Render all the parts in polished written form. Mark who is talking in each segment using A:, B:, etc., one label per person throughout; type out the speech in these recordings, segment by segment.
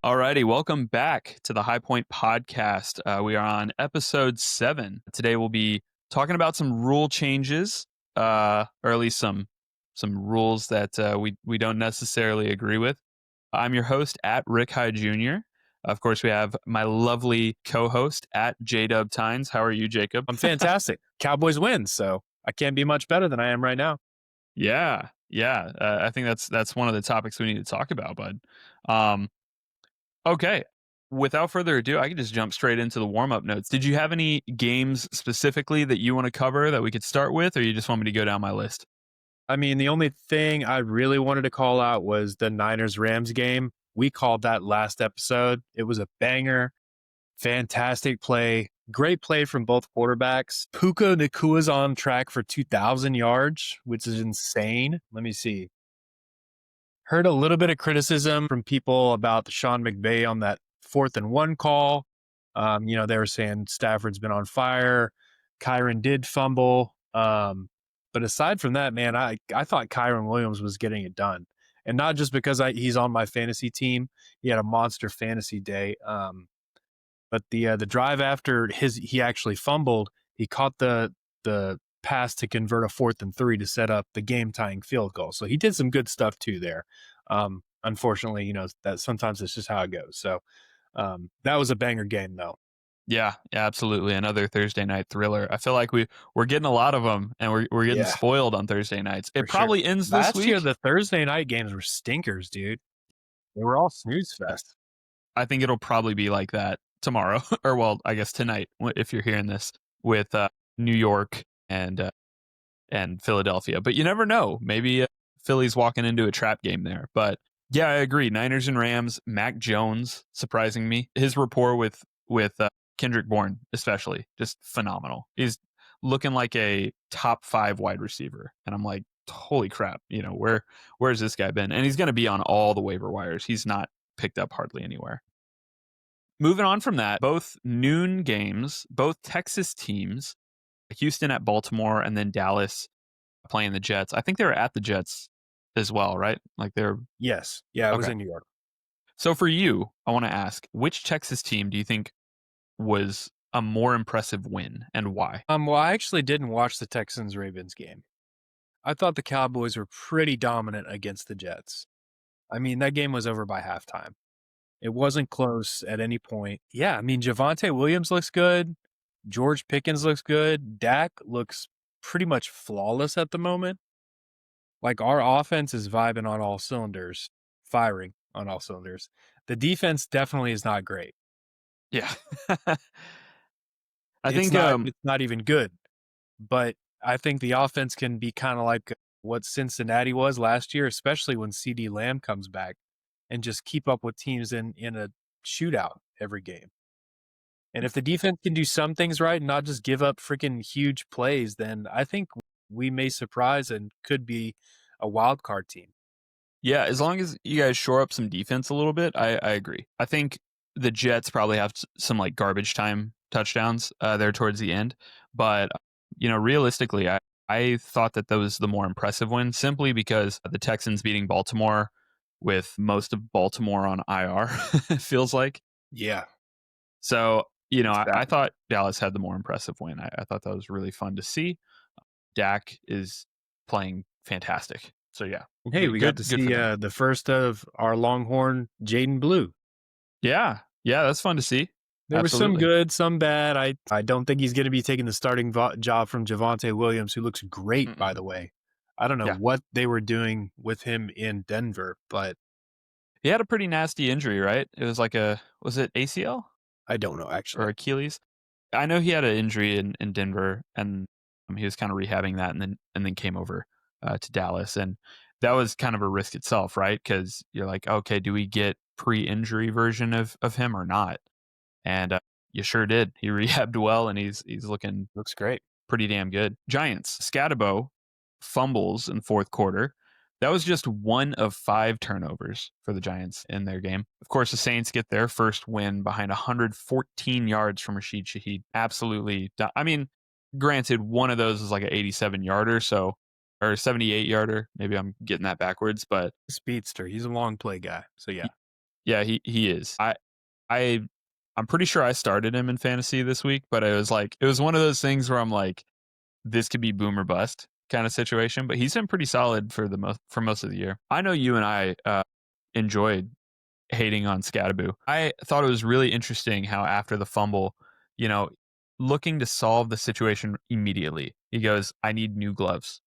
A: Alrighty, welcome back to the High Point Podcast. We are on episode 7. Today we'll be talking about some rule changes, or at least some rules that we don't necessarily agree with. I'm your host at Rick High Jr. Of course, we have my lovely co-host at JDub Tynes. How are you, Jacob?
B: I'm fantastic. Cowboys win, so I can't be much better than I am right now.
A: Yeah. I think that's one of the topics we need to talk about, bud. Okay. Without further ado, I can just jump straight into the warm-up notes. Did you have any games specifically that you want to cover that we could start with, or you just want me to go down my list?
B: I mean, the only thing I really wanted to call out was the Niners-Rams game. We called that last episode. It was a banger. Fantastic play. Great play from both quarterbacks. Puka Nakua's on track for 2,000 yards, which is insane. Let me see. Heard a little bit of criticism from people about Sean McVay on that 4th and 1 call. They were saying Stafford's been on fire. Kyron did fumble. But aside from that, man, I thought Kyron Williams was getting it done. And not just because he's on my fantasy team. He had a monster fantasy day. But the drive after he actually fumbled, he caught the pass to convert a 4th and 3 to set up the game-tying field goal. So he did some good stuff too there. Unfortunately, that sometimes it's just how it goes. So that was a banger game though.
A: Yeah, absolutely. Another Thursday night thriller. I feel like we're getting a lot of them, and we're getting spoiled on Thursday nights. It probably ends this week.
B: Last year, the Thursday night games were stinkers, dude. They were all snooze fest.
A: I think it'll probably be like that tomorrow, or well, I guess tonight, if you're hearing this, with New York and Philadelphia. But you never know. Maybe Philly's walking into a trap game there. But yeah, I agree. Niners and Rams. Mac Jones surprising me. His rapport with Kendrick Bourne, especially, just phenomenal. He's looking like a top 5 wide receiver, and I'm like, holy crap! Where's this guy been? And he's going to be on all the waiver wires. He's not picked up hardly anywhere. Moving on from that, both noon games, both Texas teams, Houston at Baltimore, and then Dallas playing the Jets. I think they were at the Jets as well, right? Like they're
B: Yes, yeah, it was in New York.
A: So for you, I want to ask, which Texas team do you think was a more impressive win, and why?
B: Well, I actually didn't watch the Texans-Ravens game. I thought the Cowboys were pretty dominant against the Jets. I mean, that game was over by halftime. It wasn't close at any point. Yeah, I mean, Javonte Williams looks good. George Pickens looks good. Dak looks pretty much flawless at the moment. Like, our offense is vibing on all cylinders, firing on all cylinders. The defense definitely is not great.
A: Yeah.
B: It's not even good. But I think the offense can be kind of like what Cincinnati was last year, especially when CeeDee Lamb comes back, and just keep up with teams in a shootout every game. And if the defense can do some things right and not just give up freaking huge plays, then I think we may surprise and could be a wild card team.
A: Yeah, as long as you guys shore up some defense a little bit, I agree. I think the Jets probably have some like garbage time touchdowns there towards the end. But, realistically, I thought that was the more impressive win simply because the Texans beating Baltimore with most of Baltimore on IR, it feels like.
B: Yeah.
A: So, I thought Dallas had the more impressive win. I thought that was really fun to see. Dak is playing fantastic. So, yeah.
B: Hey, we got to see the first of our Longhorn, Jaden Blue.
A: Yeah, that's fun to see.
B: There was some good, some bad. I don't think he's going to be taking the starting job from Javonte Williams, who looks great, by the way. I don't know what they were doing with him in Denver, but
A: he had a pretty nasty injury, right? It was like was it ACL?
B: I don't know, actually.
A: Or Achilles? I know he had an injury in Denver, and he was kind of rehabbing that, and then came over to Dallas, and that was kind of a risk itself, right? Because you're like, okay, do we get pre-injury version of him or not? And you sure did. He rehabbed well, and looks
B: great,
A: pretty damn good. Giants, Scatabo fumbles in fourth quarter. That was just 1 of 5 turnovers for the Giants in their game. Of course, the Saints get their first win behind 114 yards from Rashid Shaheed. Absolutely. I mean, granted, one of those is like an 87-yarder, or 78-yarder. Maybe I'm getting that backwards, but
B: speedster. He's a long play guy. So yeah.
A: Yeah, he is. I I'm pretty sure I started him in fantasy this week, but it was one of those things where I'm like, this could be boom or bust kind of situation. But he's been pretty solid for most of the year. I know you and I enjoyed hating on Scadaboo. I thought it was really interesting how after the fumble, you know, looking to solve the situation immediately, he goes, "I need new gloves."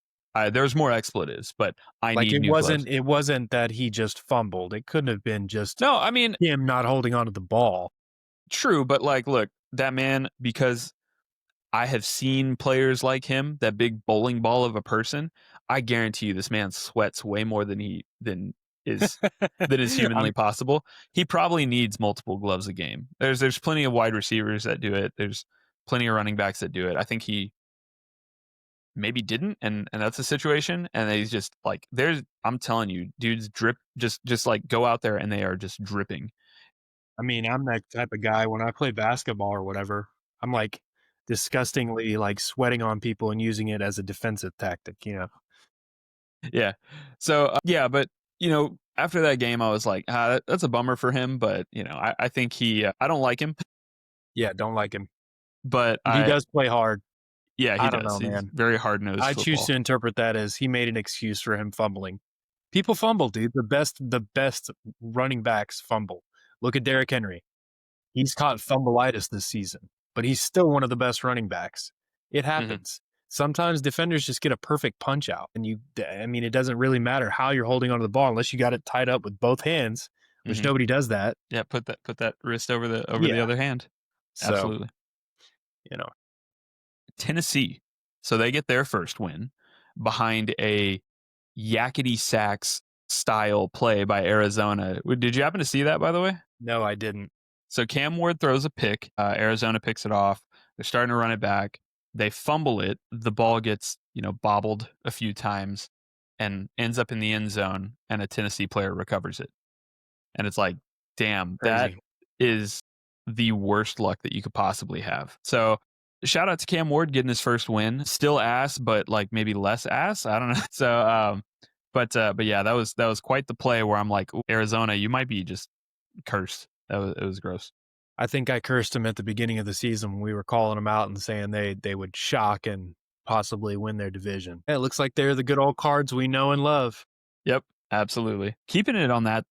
A: There's more expletives, but I
B: Like
A: need new gloves.
B: it wasn't that he just fumbled. It couldn't have been just
A: No, I mean,
B: him not holding onto the ball.
A: true, but like, look, that man, because I have seen players like him, that big bowling ball of a person. I guarantee you, this man sweats way more is than is humanly
B: I'm
A: possible. He probably needs multiple gloves a game. There's plenty of wide receivers that do it. There's plenty of running backs that do it. I think he maybe didn't, and that's a situation. And he's just like, there's. I'm telling you, dudes drip. Just like go out there and they are just dripping.
B: I mean, I'm that type of guy when I play basketball or whatever. I'm like disgustingly like sweating on people and using it as a defensive tactic.
A: Yeah. So yeah, but after that game, I was like, that's a bummer for him. But I think I don't like him,
B: Yeah, don't like him.
A: but
B: He does play hard.
A: yeah, he
B: I don't
A: does.
B: know,
A: He's
B: man.
A: very hard nosed
B: I choose
A: football.
B: to interpret that as he made an excuse for him fumbling. People fumble, dude. The best running backs fumble. Look at Derrick Henry. He's caught fumbleitis this season, but he's still one of the best running backs. It
A: Hmm.
B: happens. Sometimes defenders just get a perfect punch out, and I mean, it doesn't really matter how you're holding onto the ball unless you got it tied up with both hands, which
A: Hmm.
B: nobody does that.
A: Yeah, put that wrist over the
B: Yeah.
A: other hand.
B: So,
A: Absolutely.
B: you know,
A: Tennessee. So they get their first win behind a yakety sax style play by Arizona. Did you happen to see that, by the way?
B: no, I didn't.
A: So Cam Ward throws a pick. Arizona picks it off. They're starting to run it back. They fumble it. The ball gets, bobbled a few times and ends up in the end zone, and a Tennessee player recovers it. And it's like, damn, that
B: Crazy.
A: is the worst luck that you could possibly have. So shout out to Cam Ward getting his first win. Still ass, but like maybe less ass. I don't know. So but yeah, that was quite the play where I'm like, Arizona, you might be just cursed. It was gross.
B: I think I cursed him at the beginning of the season when we were calling them out and saying they would shock and possibly win their division. It looks like they're the good old Cards we know and love.
A: Yep, absolutely. Keeping it on that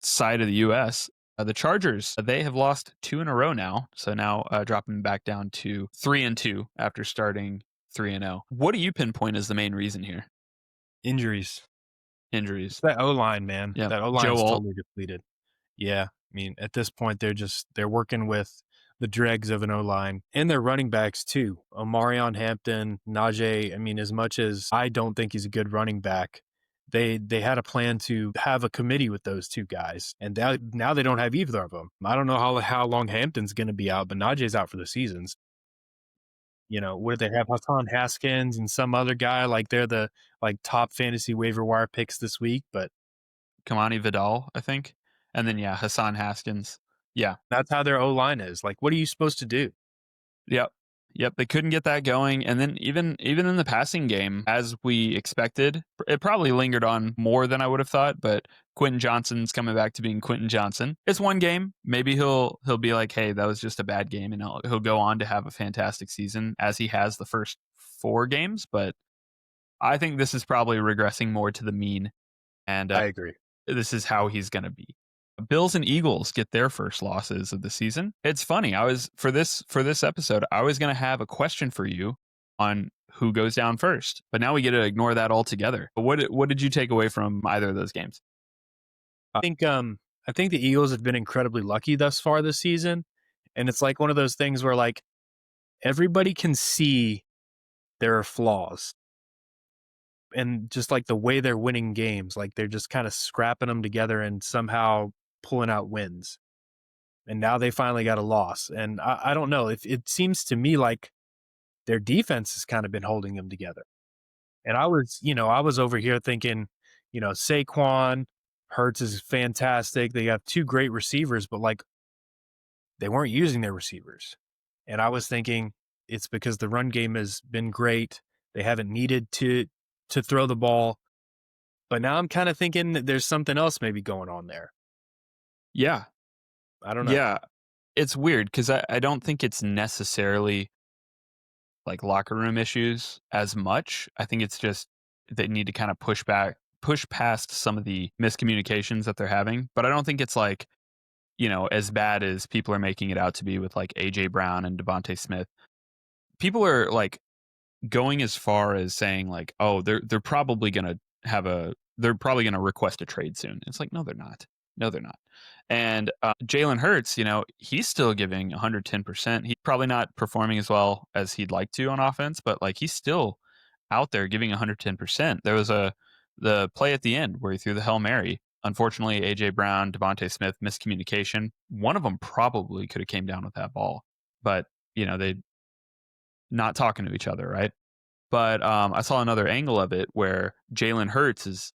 A: side of the U.S., the Chargers, they have lost 2 in a row now. So now dropping back down to 3-2 after starting 3-0. What do you pinpoint as the main reason here?
B: Injuries.
A: Injuries.
B: That O line, man.
A: Yeah.
B: That O
A: Joe
B: line's
A: Alt.
B: totally depleted. Yeah. I mean, at this point, they're working with the dregs of an O line and their running backs too. Omarion Hampton, Najee. I mean, as much as I don't think he's a good running back, they had a plan to have a committee with those two guys, and now they don't have either of them. I don't know how long Hampton's going to be out, but Najee's out for the seasons. What did they have? Hassan Haskins and some other guy, like they're the like top fantasy waiver wire picks this week, but
A: Kamani Vidal, I think. And then, yeah, Hassan Haskins. Yeah.
B: that's how their O line is. Like, what are you supposed to do?
A: Yep. Yep. They couldn't get that going. And then even in the passing game, as we expected, it probably lingered on more than I would have thought, but Quentin Johnson's coming back to being Quentin Johnson. It's one game. Maybe he'll be like, hey, that was just a bad game, and he'll go on to have a fantastic season as he has the first 4 games. But I think this is probably regressing more to the mean, and
B: I agree.
A: this is how he's going to be. Bills and Eagles get their first losses of the season. It's funny. I was for this episode, I was going to have a question for you on who goes down first, but now we get to ignore that altogether. What did you take away from either of those games?
B: I think the Eagles have been incredibly lucky thus far this season, and it's like one of those things where like everybody can see there are flaws, and just like the way they're winning games, like they're just kind of scrapping them together and somehow pulling out wins. And now they finally got a loss, and I don't know if it seems to me like their defense has kind of been holding them together. And I was over here thinking, Saquon, Hurts is fantastic. They have two great receivers, but like they weren't using their receivers. And I was thinking it's because the run game has been great. They haven't needed to throw the ball. But now I'm kind of thinking that there's something else maybe going on there.
A: Yeah.
B: I don't know.
A: Yeah. It's weird because I don't think it's necessarily like locker room issues as much. I think it's just they need to kind of push past some of the miscommunications that they're having. But I don't think it's like, as bad as people are making it out to be with like AJ Brown and Devontae Smith. People are like going as far as saying like, oh, they're probably gonna they're probably gonna request a trade soon. It's like, no, they're not. No, they're not. And Jalen Hurts, he's still giving 110%. He's probably not performing as well as he'd like to on offense, but like he's still out there giving 110%. There was the play at the end where he threw the Hail Mary. Unfortunately, AJ Brown, Devontae Smith, miscommunication. One of them probably could have came down with that ball, but they not talking to each other, right? But I saw another angle of it where Jalen Hurts is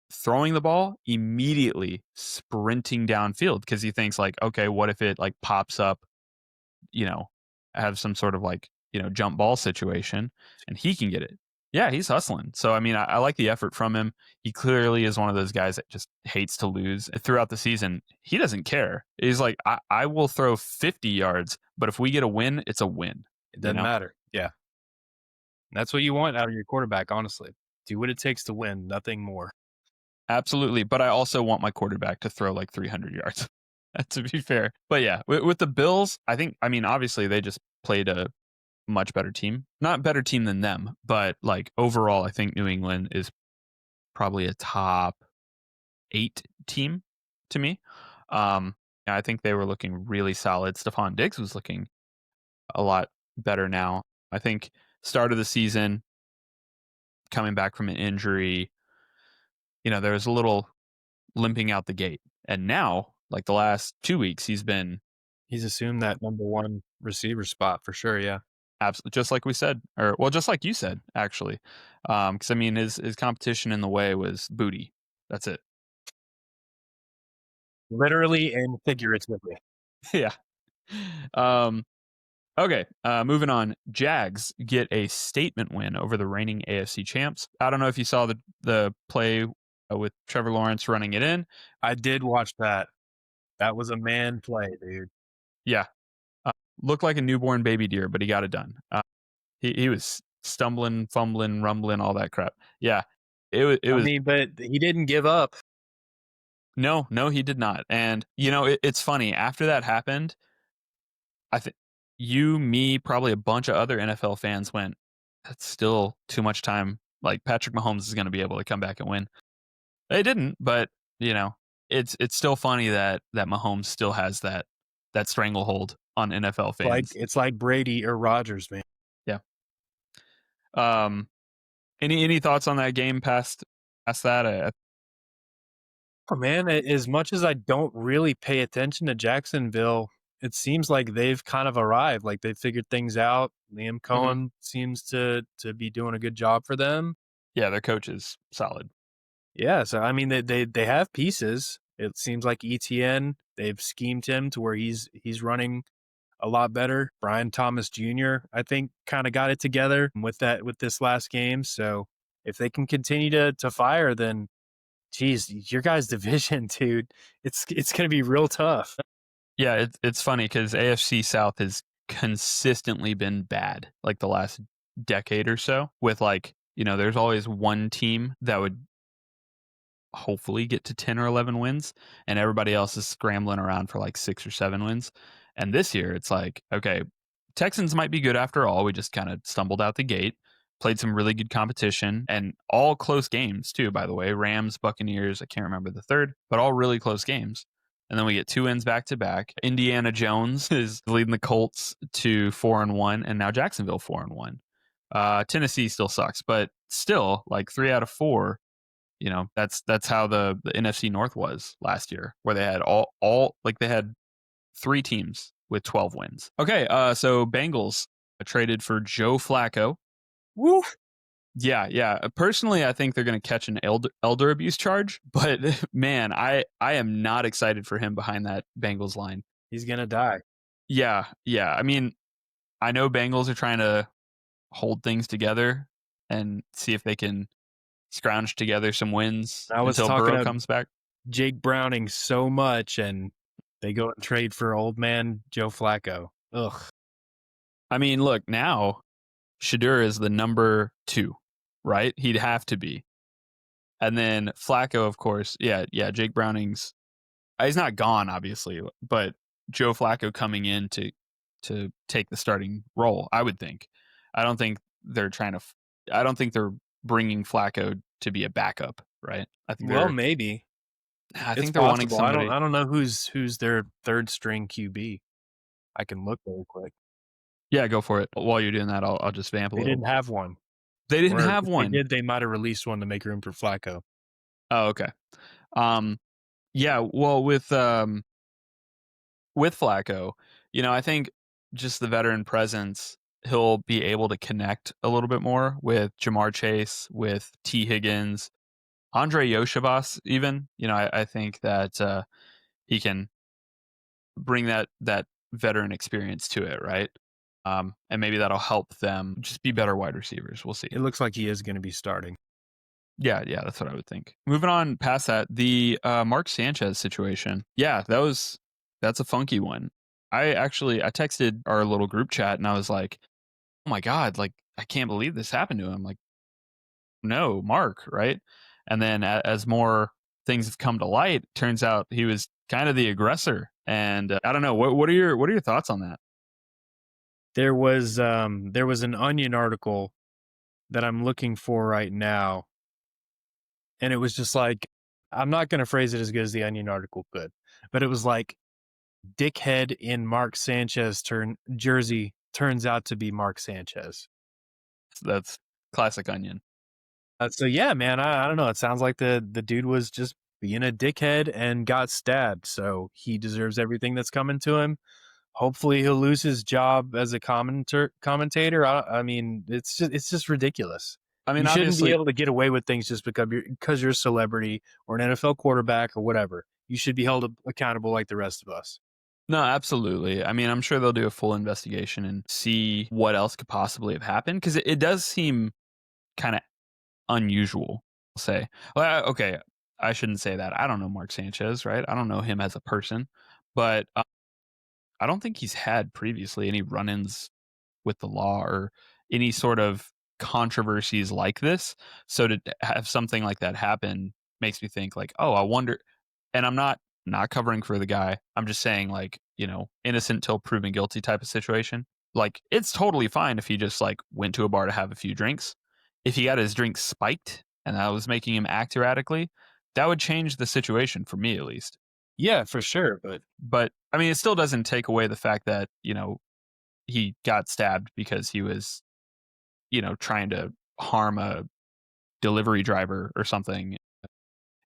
A: throwing the ball, immediately sprinting downfield because he thinks like, okay, what if it like pops up, you know, have some sort of like, jump ball situation and he can get it. Yeah, he's hustling. So, I mean, I like the effort from him. He clearly is one of those guys that just hates to lose. Throughout the season, he doesn't care. He's like, I will throw 50 yards, but if we get a win, it's a win.
B: It doesn't matter. Yeah. That's what you want out of your quarterback, honestly. Do what it takes to win, nothing more.
A: Absolutely. But I also want my quarterback to throw like 300 yards, to be fair. But yeah, with the Bills, obviously they just played a much better team. Not better team than them, but like overall, I think New England is probably a top 8 team to me. I think they were looking really solid. Stephon Diggs was looking a lot better now. I think start of the season, coming back from an injury, there was a little limping out the gate. And now, like the last 2 weeks, he's
B: assumed that number one receiver spot for sure. Yeah.
A: absolutely just like we said, or well, just like you said, actually. Because his competition in the way was Booty. That's it.
B: Literally and figuratively.
A: Yeah. Um, okay. Moving on. Jags get a statement win over the reigning AFC champs. I don't know if you saw the play with Trevor Lawrence running it in.
B: I did watch that. That was a man play, dude.
A: Yeah. Looked like a newborn baby deer, but he got it done. He was stumbling, fumbling, rumbling, all that crap. Yeah. It was.
B: But he didn't give up.
A: No, he did not. And, it's funny. After that happened, I think you, me, probably a bunch of other NFL fans went, that's still too much time. Like Patrick Mahomes is going to be able to come back and win. They didn't, but, it's still funny that Mahomes still has that stranglehold on NFL fans.
B: It's like Brady or Rodgers, man.
A: Yeah. Any thoughts on that game past that?
B: Oh, man, as much as I don't really pay attention to Jacksonville, it seems like they've kind of arrived. Like they figured things out. Liam Cohen seems to be doing a good job for them.
A: Yeah, their coach is solid.
B: Yeah, so they have pieces. It seems like ETN, they've schemed him to where he's running a lot better. Brian Thomas Jr., I think, kind of got it together with this last game. So if they can continue to fire, then geez, your guys' division, dude, it's going to be real tough.
A: Yeah, it's funny because AFC South has consistently been bad like the last decade or so with like, there's always one team that would hopefully get to 10 or 11 wins and everybody else is scrambling around for like 6 or 7 wins. And this year it's like, okay, Texans might be good after all. We just kind of stumbled out the gate, played some really good competition and all close games too, by the way. Rams, Buccaneers, I can't remember the third, but all really close games. And then we get 2 wins back to back. Indiana Jones is leading the Colts to 4-1 and now Jacksonville 4-1. Tennessee still sucks, but still like 3 out of 4. That's how the NFC North was last year, where they had all like they had 3 teams with 12 wins. Okay, so Bengals traded for Joe Flacco.
B: Woo!
A: Yeah. Personally, I think they're going to catch an elder abuse charge, but man, I am not excited for him behind that Bengals line.
B: He's going to die.
A: Yeah. I mean, I know Bengals are trying to hold things together and see if they can scrounge together some wins
B: I was
A: until
B: talking
A: Burrow comes back.
B: Jake Browning so much, and They go and trade for old man Joe Flacco. Ugh.
A: I mean, look, now Shadur is the number 2, right? He'd have to be. And then Flacco, of course. Yeah, Jake Browning's he's not gone, obviously, but Joe Flacco coming in to take the starting role, I would think. I don't think they're trying to I don't think they're bringing Flacco to be a backup, right?
B: Well, maybe.
A: I
B: It's
A: think they're wanting
B: possible.
A: somebody.
B: I don't know who's their third string QB. I can look really quick.
A: Yeah, go for it. While you're doing that, I'll just vamp a
B: They
A: little.
B: didn't have one.
A: They didn't
B: Or
A: have
B: if they
A: one.
B: did, they might have released one to make room for Flacco.
A: Oh, okay. Um, yeah. Well, with Flacco, I think just the veteran presence, he'll be able to connect a little bit more with Jamar Chase, with T. Higgins, Andre Yoshabas, even. I think that he can bring that veteran experience to it, right? And maybe that'll help them just be better wide receivers. We'll see.
B: It looks like he is going to be starting.
A: Yeah, that's what I would think. Moving on past that, the Mark Sanchez situation. Yeah, that's a funky one. I texted our little group chat and I was like, "Oh my god, like I can't believe this happened to him." Like, no, Mark, right? And then as more things have come to light, turns out he was kind of the aggressor. And I don't know, what are your thoughts on that?
B: There was an Onion article that I'm looking for right now, and it was just like, I'm not going to phrase it as good as the Onion article could, but it was like, dickhead in Mark Sanchez jersey turns out to be Mark Sanchez.
A: That's classic Onion.
B: So yeah, man, I don't know. It sounds like the dude was just being a dickhead and got stabbed. So he deserves everything that's coming to him. Hopefully, he'll lose his job as a commentator. I mean, it's just ridiculous.
A: I mean,
B: You shouldn't be
A: obviously,
B: able to get away with things just because you're a celebrity or an NFL quarterback or whatever. You should be held accountable like the rest of us.
A: no, absolutely. I mean, I'm sure they'll do a full investigation and see what else could possibly have happened because it does seem kind of unusual. I'll say, well, okay, I shouldn't say that. I don't know Mark Sanchez, right? I don't know him as a person, but I don't think he's had previously any run-ins with the law or any sort of controversies like this. So to have something like that happen makes me think like, oh, I wonder. And I'm not covering for the guy. I'm just saying like, innocent till proven guilty type of situation. Like it's totally fine if he just like went to a bar to have a few drinks. If he got his drinks spiked and that was making him act erratically, that would change the situation for me at least.
B: Yeah, for sure.
A: But I mean, it still doesn't take away the fact that, he got stabbed because he was, trying to harm a delivery driver or something.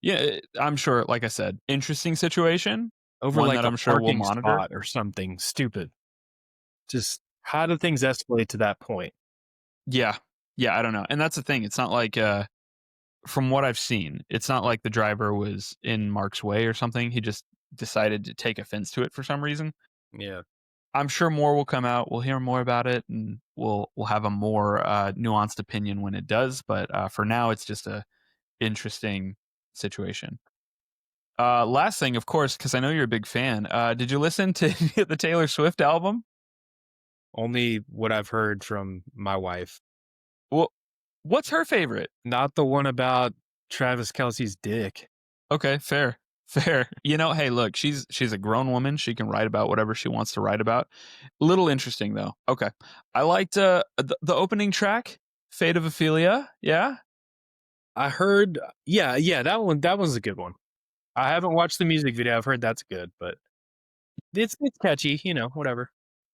A: Yeah, I'm sure, like I said, interesting situation,
B: over
A: one
B: like
A: that
B: a
A: I'm sure we'll
B: parking
A: monitor.
B: spot or something stupid. Just how do things escalate to that point?
A: Yeah. Yeah, I don't know. And that's the thing. It's not like from what I've seen, it's not like the driver was in Mark's way or something. He just decided to take offense to it for some reason.
B: Yeah.
A: I'm sure more will come out. We'll hear more about it, and we'll have a more nuanced opinion when it does. But for now, it's just a interesting situation. Last thing, of course, because I know you're a big fan. Did you listen to the Taylor Swift album?
B: Only what I've heard from my wife.
A: Well, what's her favorite?
B: Not the one about Travis Kelce's dick.
A: Okay, fair, fair. Hey, look, she's a grown woman. She can write about whatever she wants to write about. Little interesting though. Okay, I liked the opening track, "Fate of Ophelia." Yeah,
B: I heard, yeah, that was a good one. I haven't watched the music video. I've heard that's good, but it's catchy, whatever.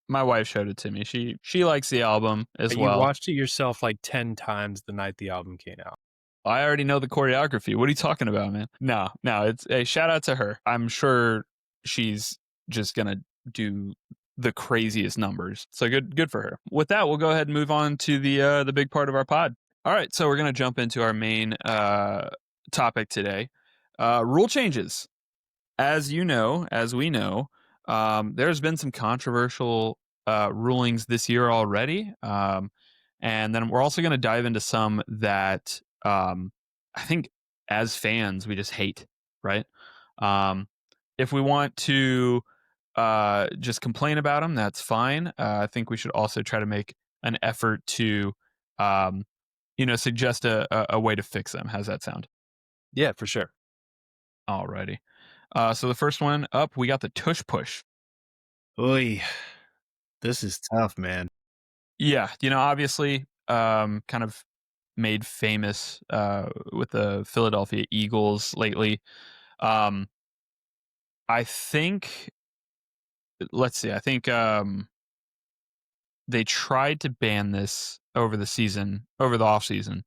A: my wife showed it to me. She likes the album as
B: You
A: well.
B: watched it yourself like 10 times the night the album came out.
A: I already know the choreography. What are you talking about, man? No, it's a shout out to her. I'm sure she's just gonna do the craziest numbers. So good for her. With that, we'll go ahead and move on to the big part of our pod. All right, so we're gonna jump into our main topic today. Rule changes. As we know, there's been some controversial rulings this year already. And then we're also going to dive into some that I think as fans we just hate, right? Um, if we want to just complain about them, that's fine. I think we should also try to make an effort to, um, suggest a way to fix them. How's that sound?
B: Yeah, for sure.
A: Alrighty. So the first one up, we got the Tush Push.
B: Oy, this is tough, man.
A: Yeah, obviously, kind of made famous with the Philadelphia Eagles lately. Um, I think, let's see, I think they tried to ban this over the off season,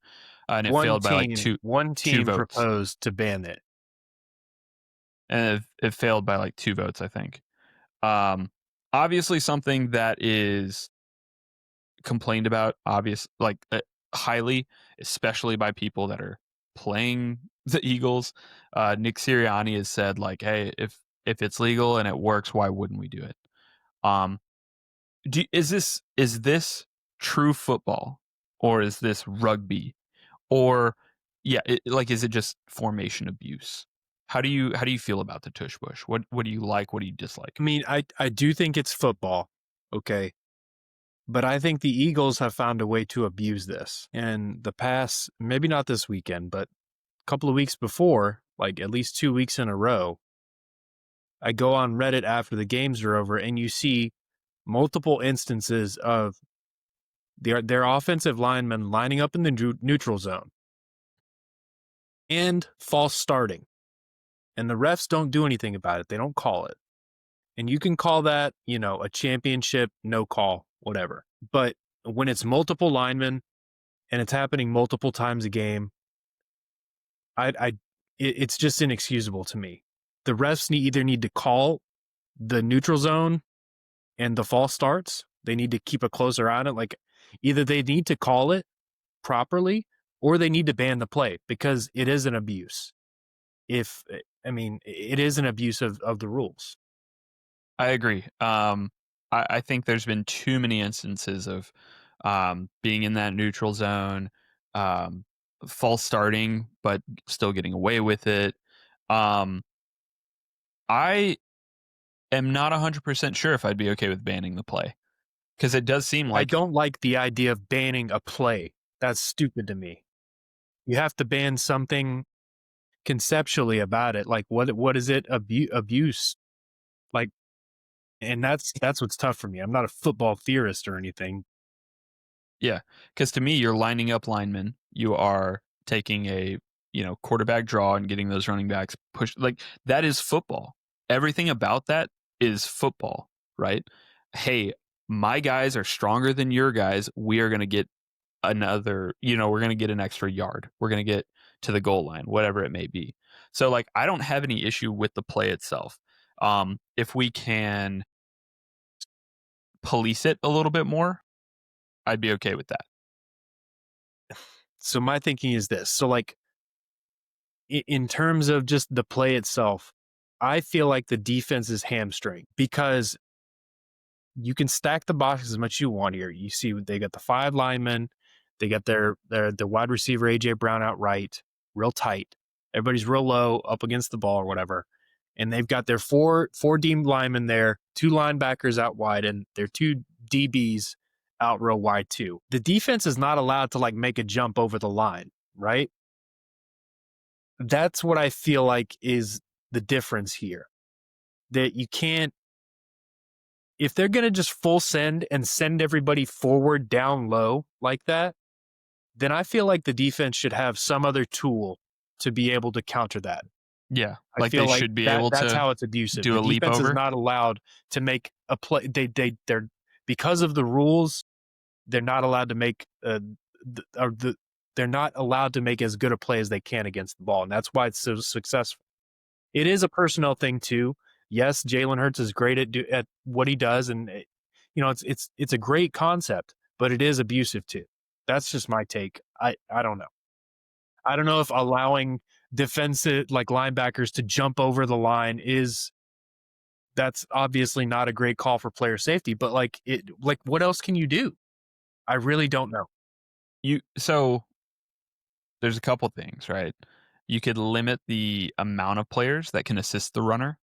A: and it failed by like
B: One
A: two
B: team
A: votes,
B: proposed to ban it.
A: and it failed by like 2 votes, I think. Um, Obviously, something that is complained about, highly, especially by people that are playing the Eagles. Nick Sirianni has said like, "Hey, if it's legal and it works, why wouldn't we do it?" Um, is this true football, or is this rugby, or yeah, is it just formation abuse? How do you feel about the tush push? What do you like? What do you dislike?
B: I mean, I do think it's football, okay? But I think the Eagles have found a way to abuse this. And the past, maybe not this weekend, but a couple of weeks before, like at least 2 weeks in a row, I go on Reddit after the games are over and you see multiple instances of their offensive linemen lining up in the neutral zone and false starting. And the refs don't do anything about it. They don't call it. And you can call that, a championship, no call, whatever. But when it's multiple linemen and it's happening multiple times a game, it's just inexcusable to me. The refs either need to call the neutral zone and the false starts. They need to keep a closer eye on it. Like either they need to call it properly or they need to ban the play because it is an abuse. It is an abuse of the rules.
A: I agree. I think there's been too many instances of being in that neutral zone, um, false starting, but still getting away with it. Um, I am not 100% sure if I'd be okay with banning the play because it does seem
B: I
A: like,
B: don't like the idea of banning a play. That's stupid to me. You have to ban something conceptually about it. Like what is it? Abuse. Like, and that's what's tough for me. I'm not a football theorist or anything.
A: yeah, because to me, you're lining up linemen. You are taking a quarterback draw and getting those running backs pushed. Like that is football. Everything about that is football, right? Hey, my guys are stronger than your guys. We are going to get we're going to get an extra yard. We're going to get to the goal line, whatever it may be. So like, I don't have any issue with the play itself. If we can police it a little bit more, I'd be okay with that.
B: So my thinking is this. So like in terms of just the play itself, I feel like the defense is hamstring because you can stack the box as much as you want here. You see, they got the 5 linemen, they got their wide receiver AJ Brown out right, real tight. Everybody's real low up against the ball or whatever, and they've got their four deemed linemen there, 2 linebackers out wide, and their 2 DBs out real wide too. The defense is not allowed to like make a jump over the line, right? That's what I feel like is the difference here. That you can't, if they're going to just full send and send everybody forward down low like that, then I feel like the defense should have some other tool to be able to counter that.
A: Yeah,
B: I
A: like
B: feel
A: they
B: like
A: should be able
B: that's
A: to
B: how it's abusive.
A: do
B: The
A: a leap
B: defense is
A: over.
B: not allowed to make a play. They're because of the rules, they're not allowed to make they're not allowed to make as good a play as they can against the ball, and that's why it's so successful. It is a personnel thing too. Yes, Jalen Hurts is great at what he does, and it's a great concept, but it is abusive too. That's just my take. I don't know. I don't know if allowing defensive like linebackers to jump over the line that's obviously not a great call for player safety, but like what else can you do? I really don't know.
A: So there's a couple things, right? You could limit the amount of players that can assist the runner.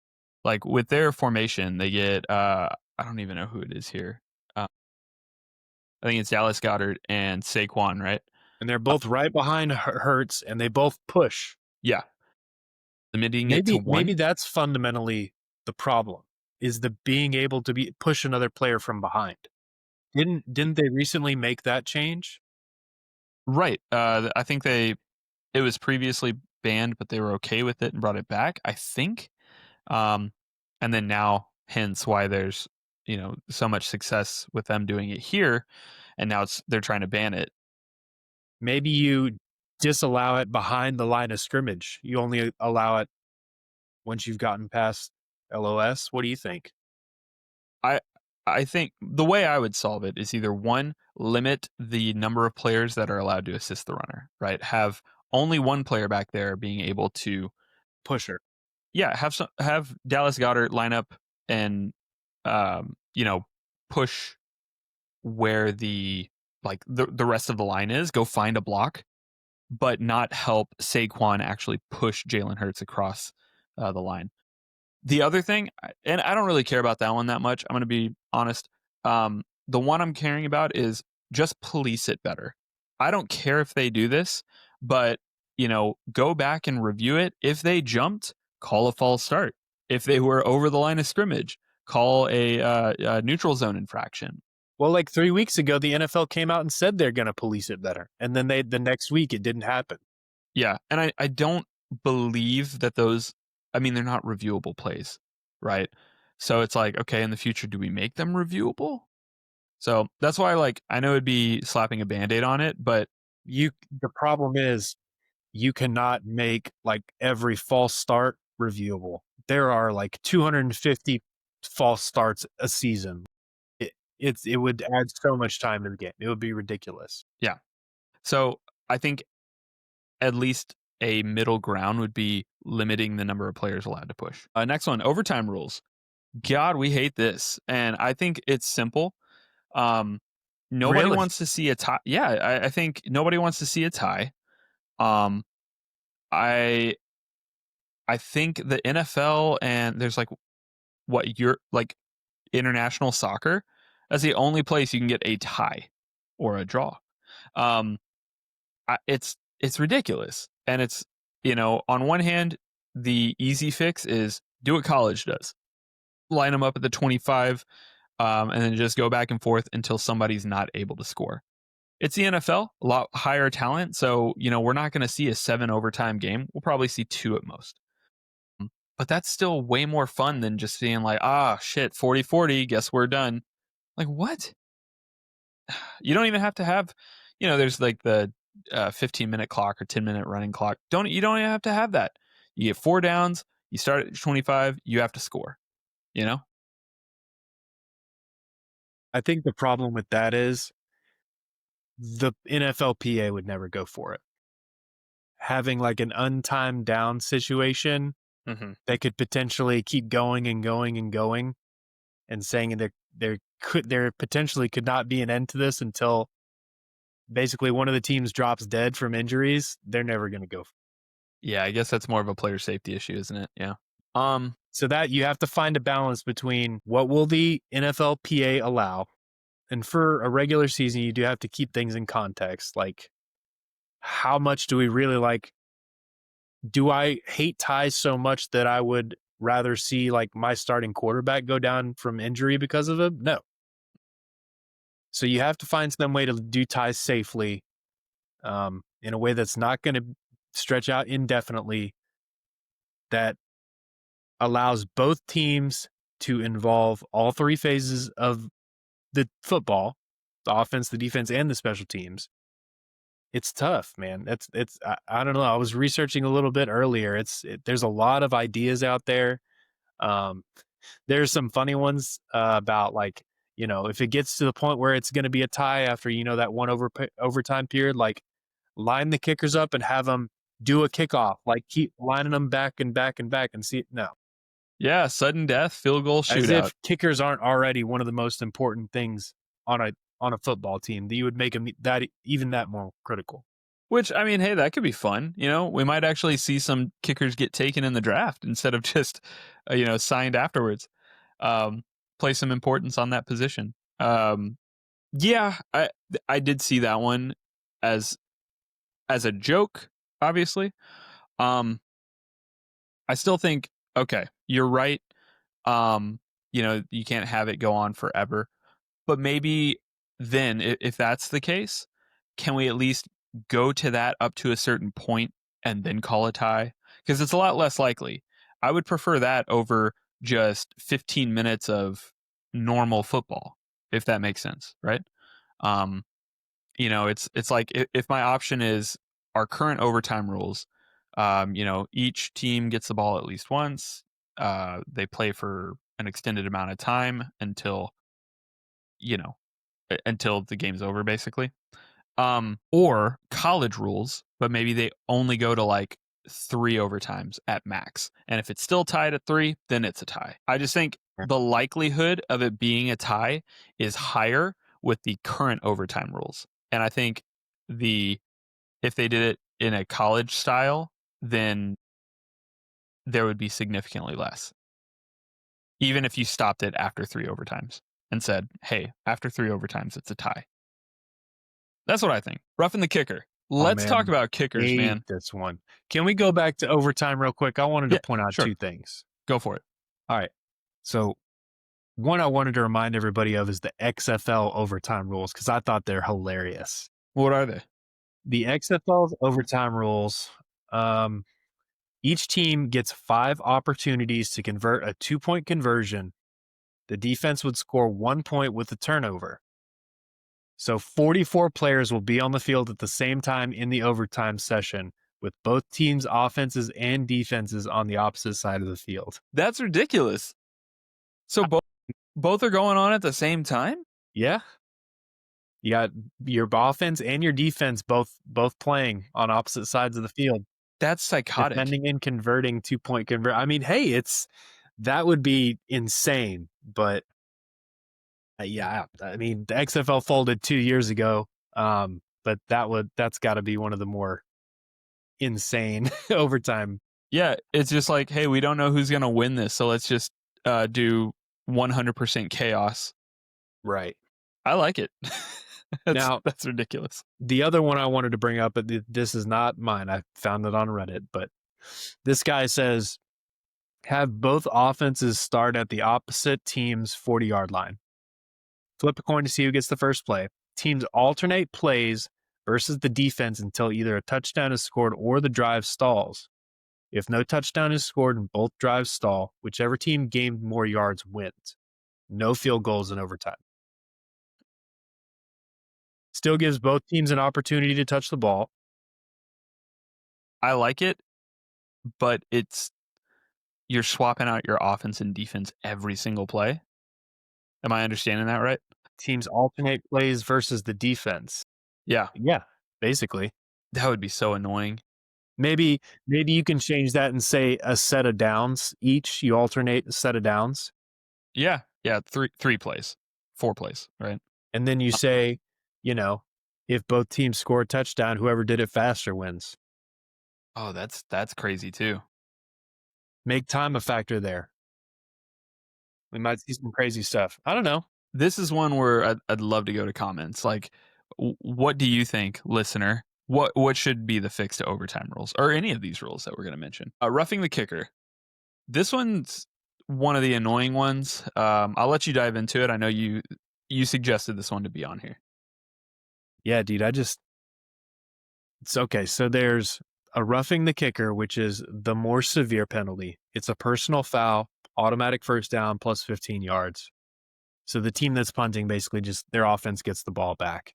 A: Like with their formation, they get I don't even know who it is here. I think it's Dallas Goddard and Saquon, right?
B: And they're both right behind Hurts, and they both push.
A: Yeah, limiting it to
B: Maybe
A: one.
B: that's fundamentally the problem, is the being able to be push another player from behind. Didn't they recently make that change?
A: Right. I think it was previously banned, but they were okay with it and brought it back, I think. Um, and then now, hence why there's so much success with them doing it here, and now they're trying to ban it.
B: Maybe you disallow it behind the line of scrimmage. You only allow it once you've gotten past LOS. What do you think?
A: I I think the way I would solve it is either one, limit the number of players that are allowed to assist the runner, right? Have only one player back there being able to,
B: Pusher.
A: yeah, have Dallas Goddard line up and push where the rest of the line is, go find a block, but not help Saquon actually push Jalen Hurts across the line. The other thing, and I don't really care about that one that much. I'm going to be honest. The one I'm caring about is just police it better. I don't care if they do this, but go back and review it. If they jumped, call a false start. If they were over the line of scrimmage, call a neutral zone infraction.
B: Well, like 3 weeks ago, the NFL came out and said they're going to police it better, and then the next week it didn't happen.
A: Yeah, and I don't believe that those. I mean, they're not reviewable plays, right? So it's like, okay, in the future, do we make them reviewable? So that's why, I know it'd be slapping a band-aid on it, but
B: The problem is you cannot make like every false start reviewable. There are like 250 false starts a season. It would add so much time to the game. It would be ridiculous.
A: yeah. So I think at least a middle ground would be limiting the number of players allowed to push. Next one, overtime rules. God, we hate this, and I think it's simple. Nobody
B: Really?
A: wants to see a tie. Yeah, I think nobody wants to see a tie. Um, I I think the NFL and there's what you're like international soccer. That's the only place you can get a tie or a draw. Um, it's ridiculous, and it's on one hand, the easy fix is do what college does, line them up at the 25, and then just go back and forth until somebody's not able to score. It's the NFL, a lot higher talent, so we're not going to see a 7 overtime game. We'll probably see 2 at most. But that's still way more fun than just seeing shit, 40-40, guess we're done. Like, what? You don't even have to have, there's like the 15-minute clock or 10-minute running clock. You don't even have to have that. You get 4 downs, you start at 25, you have to score, you know?
B: I think the problem with that is the NFLPA would never go for it. Having like an untimed down situation
A: Mm-hmm.
B: that could potentially keep going and going and going, and saying there potentially could not be an end to this until basically one of the teams drops dead from injuries. They're never going to go.
A: Yeah, I guess that's more of a player safety issue, isn't it? Yeah.
B: So that you have to find a balance between what will the NFLPA allow, and for a regular season, you do have to keep things in context. Like, how much do we really like? Do I hate ties so much that I would rather see like my starting quarterback go down from injury because of it? No. So you have to find some way to do ties safely, in a way that's not going to stretch out indefinitely, that allows both teams to involve all 3 phases of the football, the offense, the defense, and the special teams. It's tough, man. I don't know. I was researching a little bit earlier. There's a lot of ideas out there. There's some funny ones about like, if it gets to the point where it's going to be a tie after, that one overtime period, like line the kickers up and have them do a kickoff, like keep lining them back and back and back and see. No,
A: Yeah, sudden death, field goal
B: as
A: shootout.
B: if kickers aren't already one of the most important things on a football team, that you would make them even that more critical.
A: Which, I mean, hey, that could be fun. We might actually see some kickers get taken in the draft instead of just, signed afterwards. Um, Play some importance on that position. Yeah, I did see that one as a joke, obviously. Um, I still think, okay, you're right. You can't have it go on forever. But maybe then, if that's the case, can we at least go to that up to a certain point and then call a tie? Because it's a lot less likely. I would prefer that over just 15 minutes of normal football, if that makes sense, right? Um, it's like if my option is our current overtime rules, each team gets the ball at least once. They play for an extended amount of time you know, until the game's over, basically. Or college rules, but maybe they only go to like 3 overtimes at max. And if it's still tied at 3, then it's a tie. I just think the likelihood of it being a tie is higher with the current overtime rules. And I think if they did it in a college style, then there would be significantly less. Even if you stopped it after 3 overtimes and said, hey, after 3 overtimes, it's a tie. That's what I think. Roughing the kicker. Let's talk about kickers, man.
B: This one. Can we go back to overtime real quick? I wanted to point out
A: sure.
B: 2 things.
A: Go for it.
B: All right. So one I wanted to remind everybody of is the XFL overtime rules, because I thought they're hilarious.
A: What are they?
B: The XFL's overtime rules, each team gets 5 opportunities to convert a 2-point conversion. The defense would score 1 point with the turnover. So 44 players will be on the field at the same time in the overtime session, with both teams' offenses and defenses on the opposite side of the field.
A: That's ridiculous. So both are going on at the same time?
B: Yeah. You got your offense and your defense both playing on opposite sides of the field.
A: That's psychotic.
B: Defending and converting 2-point convert. I mean, hey, that would be insane, but yeah, I mean, the XFL folded 2 years ago, but that's got to be one of the more insane overtime.
A: Yeah, it's just like, hey, we don't know who's going to win this, so let's just do 100% chaos.
B: Right.
A: I like it. That's ridiculous.
B: The other one I wanted to bring up, but this is not mine. I found it on Reddit, but this guy says, have both offenses start at the opposite team's 40-yard line. Flip a coin to see who gets the first play. Teams alternate plays versus the defense until either a touchdown is scored or the drive stalls. If no touchdown is scored and both drives stall, whichever team gained more yards wins. No field goals in overtime. Still gives both teams an opportunity to touch the ball.
A: I like it, but you're swapping out your offense and defense every single play. Am I understanding that right?
B: Teams alternate plays versus the defense.
A: Yeah.
B: Yeah, basically.
A: That would be so annoying.
B: Maybe you can change that and say a set of downs each. You alternate a set of downs.
A: Yeah. 3 plays, 4 plays, right?
B: And then you say, if both teams score a touchdown, whoever did it faster wins.
A: Oh, that's crazy too.
B: Make time a factor there. We might see some crazy stuff. I don't know.
A: This is one where I'd love to go to comments. Like, what do you think, listener? What should be the fix to overtime rules, or any of these rules that we're going to mention? Roughing the kicker. This one's one of the annoying ones. I'll let you dive into it. I know you suggested this one to be on here.
B: Yeah, dude. It's okay. So there's a roughing the kicker, which is the more severe penalty. It's a personal foul, automatic first down plus 15 yards. So the team that's punting basically just their offense gets the ball back.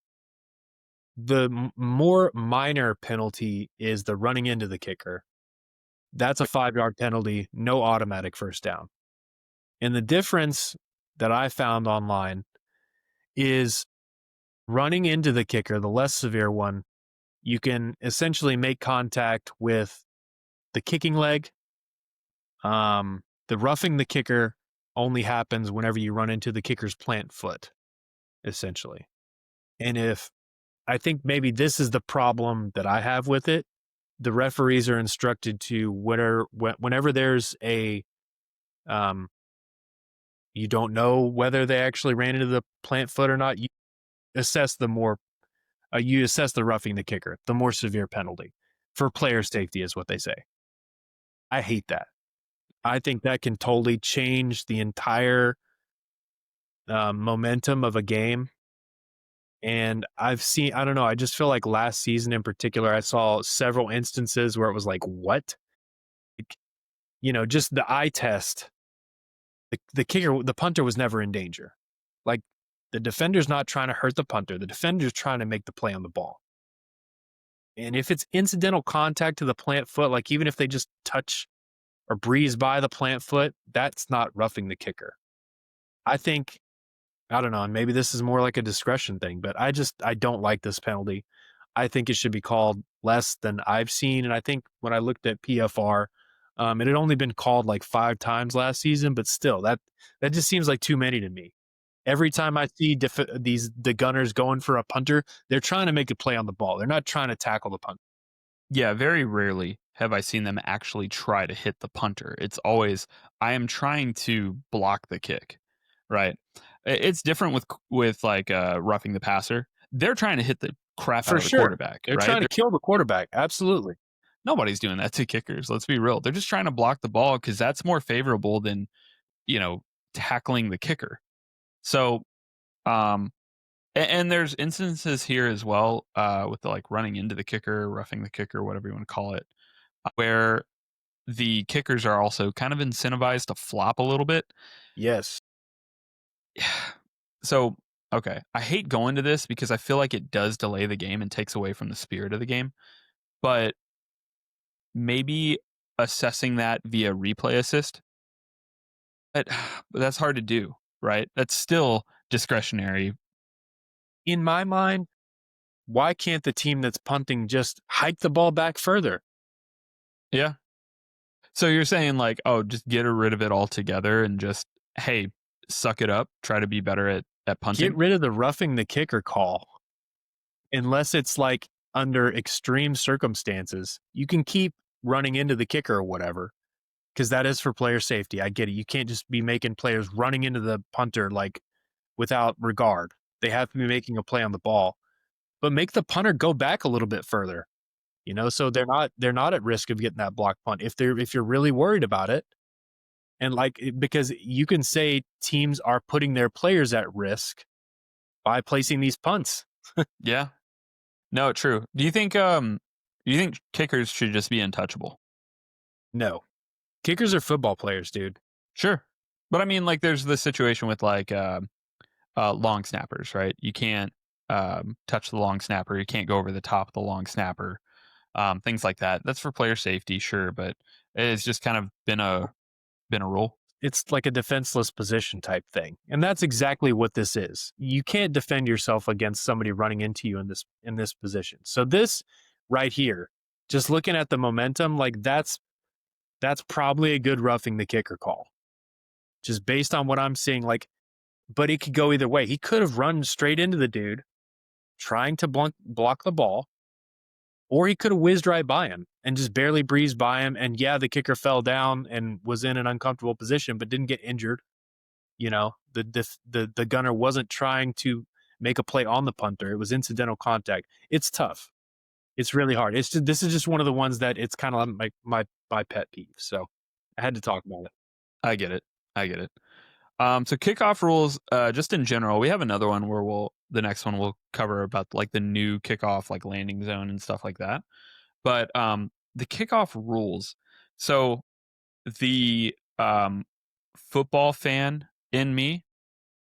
B: The more minor penalty is the running into the kicker. That's a 5-yard penalty, no automatic first down. And the difference that I found online is running into the kicker, the less severe one, you can essentially make contact with the kicking leg. The roughing the kicker only happens whenever you run into the kicker's plant foot, essentially. And if I think maybe this is the problem that I have with it. The referees are instructed to whenever there's a you don't know whether they actually ran into the plant foot or not. You assess the roughing the kicker, the more severe penalty for player safety is what they say. I hate that. I think that can totally change the entire momentum of a game. And I don't know, I just feel like last season in particular, I saw several instances where it was like, what? Like, just the eye test. The kicker, the punter was never in danger. Like, the defender's not trying to hurt the punter. The defender's trying to make the play on the ball. And if it's incidental contact to the plant foot, like even if they just touch or breeze by the plant foot, that's not roughing the kicker. I don't know, and maybe this is more like a discretion thing, but I don't like this penalty. I think it should be called less than I've seen. And I think when I looked at PFR, it had only been called like 5 times last season, but still, that just seems like too many to me. Every time I see the gunners going for a punter, they're trying to make a play on the ball. They're not trying to tackle the punter.
A: Yeah, very rarely have I seen them actually try to hit the punter. It's always, I am trying to block the kick, right? It's different with like roughing the passer. They're trying to hit the crap out
B: For
A: of the
B: sure.
A: quarterback,
B: They're
A: right?
B: trying to kill the quarterback. Absolutely.
A: Nobody's doing that to kickers. Let's be real. They're just trying to block the ball because that's more favorable than, tackling the kicker. So, and there's instances here as well with the, like running into the kicker, roughing the kicker, whatever you want to call it, where the kickers are also kind of incentivized to flop a little bit.
B: Yes.
A: So, okay, I hate going to this because I feel like it does delay the game and takes away from the spirit of the game. But maybe assessing that via replay assist, but that's hard to do, right? That's still discretionary.
B: In my mind, why can't the team that's punting just hike the ball back further?
A: Yeah. So you're saying like, oh, just get rid of it altogether and just, hey, suck it up, try to be better at punting.
B: Get rid of the roughing the kicker call. Unless it's like under extreme circumstances, you can keep running into the kicker or whatever, because that is for player safety. I get it. You can't just be making players running into the punter like without regard. They have to be making a play on the ball, but make the punter go back a little bit further. So they're not at risk of getting that block punt if you're really worried about it. And because you can say teams are putting their players at risk by placing these punts.
A: Yeah. No, true. Do you think kickers should just be untouchable?
B: No. Kickers are football players, dude.
A: Sure. But I mean, like, there's the situation with like long snappers, right? You can't touch the long snapper. You can't go over the top of the long snapper. Things like that. That's for player safety, sure, but it's just kind of been a rule.
B: It's like a defenseless position type thing. And that's exactly what this is. You can't defend yourself against somebody running into you in this position. So this right here, just looking at the momentum, like that's probably a good roughing the kicker call. Just based on what I'm seeing, but it could go either way. He could have run straight into the dude trying to block the ball, or he could have whizzed right by him and just barely breezed by him. And yeah, the kicker fell down and was in an uncomfortable position, but didn't get injured. The gunner wasn't trying to make a play on the punter. It was incidental contact. It's tough. It's really hard. This is just one of the ones that it's kind of like my pet peeve. So I had to talk about it.
A: I get it. So kickoff rules, just in general, we have another one where the next one we'll cover about like the new kickoff, like landing zone and stuff like that. But the kickoff rules. So the football fan in me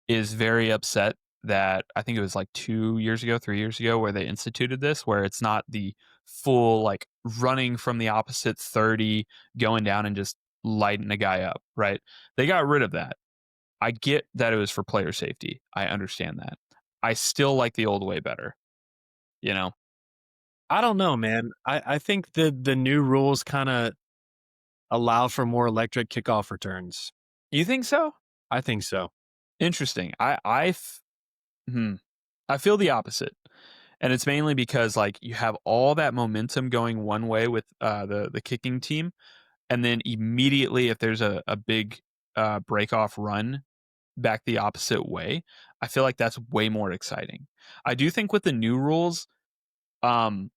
A: is very upset that I think it was like 3 years ago, where they instituted this, where it's not the full like running from the opposite 30, going down and just lighting a guy up, right? They got rid of that. I get that it was for player safety. I understand that. I still like the old way better.
B: I don't know, man. I think the new rules kind of allow for more electric kickoff returns.
A: You think so?
B: I think so.
A: Interesting. I feel the opposite. And it's mainly because like you have all that momentum going one way with the kicking team, and then immediately if there's a big break off run back the opposite way, I feel like that's way more exciting. I do think with the new rules, um,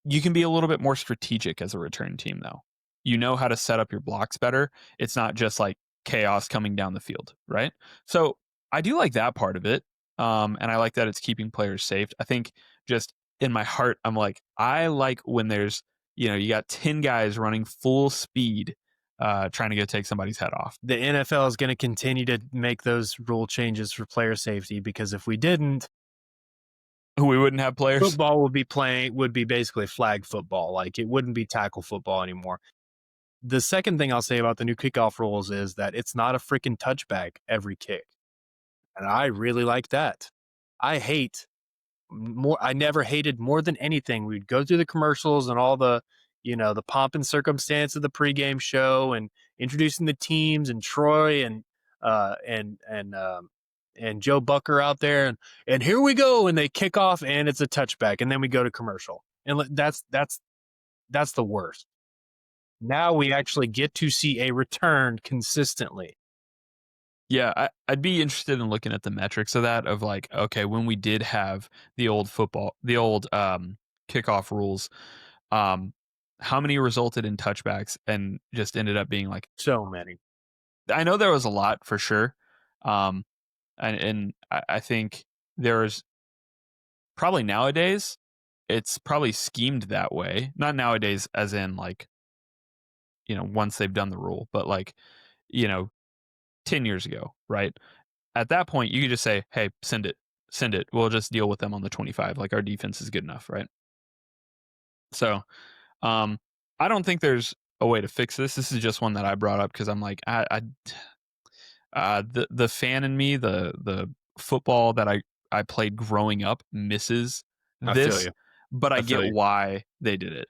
A: you can be a little bit more strategic as a return team, though. You know how to set up your blocks better. It's not just like chaos coming down the field, right? So I do like that part of it. And I like that it's keeping players safe. I think just in my heart, I'm like, I like when there's, you got 10 guys running full speed, trying to go take somebody's head off.
B: The NFL is going to continue to make those rule changes for player safety, because if we didn't,
A: We wouldn't have players.
B: football would be basically flag football. Like, it wouldn't be tackle football anymore. The second thing I'll say about the new kickoff rules is that it's not a freaking touchback every kick. And I really like that. I never hated more than anything. We'd go through the commercials and all the pomp and circumstance of the pregame show and introducing the teams and Troy uh and and um and Joe Bucker out there, and here we go, and they kick off and it's a touchback, and then we go to commercial. And that's the worst. Now we actually get to see a return consistently.
A: Yeah, I'd be interested in looking at the metrics of that, of like, okay, when we did have the old kickoff rules, um, how many resulted in touchbacks and just ended up being like,
B: So many.
A: I know there was a lot for sure. Um, and I think there's probably nowadays, it's probably schemed that way. Not nowadays, as in like, once they've done the rule, but like, you know, 10 years ago, right? At that point, you could just say, "Hey, send it. Send it. We'll just deal with them on the 25. Like our defense is good enough, right?" So, um, I don't think there's a way to fix this. This is just one that I brought up because I'm like, the fan in me, the football that I played growing up misses
B: I feel
A: this,
B: you.
A: but I
B: I feel
A: get
B: you.
A: why they did it.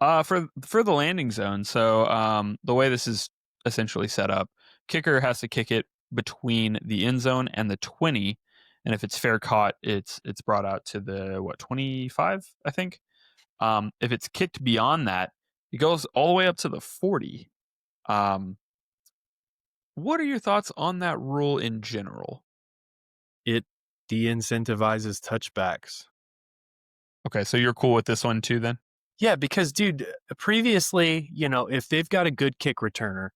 A: For the landing zone, so the way this is essentially set up, kicker has to kick it between the end zone and the 20, and if it's fair caught, it's brought out to the 25, I think. If it's kicked beyond that, it goes all the way up to the 40. Um, what are your thoughts on that rule in general?
B: It de-incentivizes touchbacks.
A: Okay, so you're cool with this one too, then?
B: Yeah, because dude, previously, if they've got a good kick returner,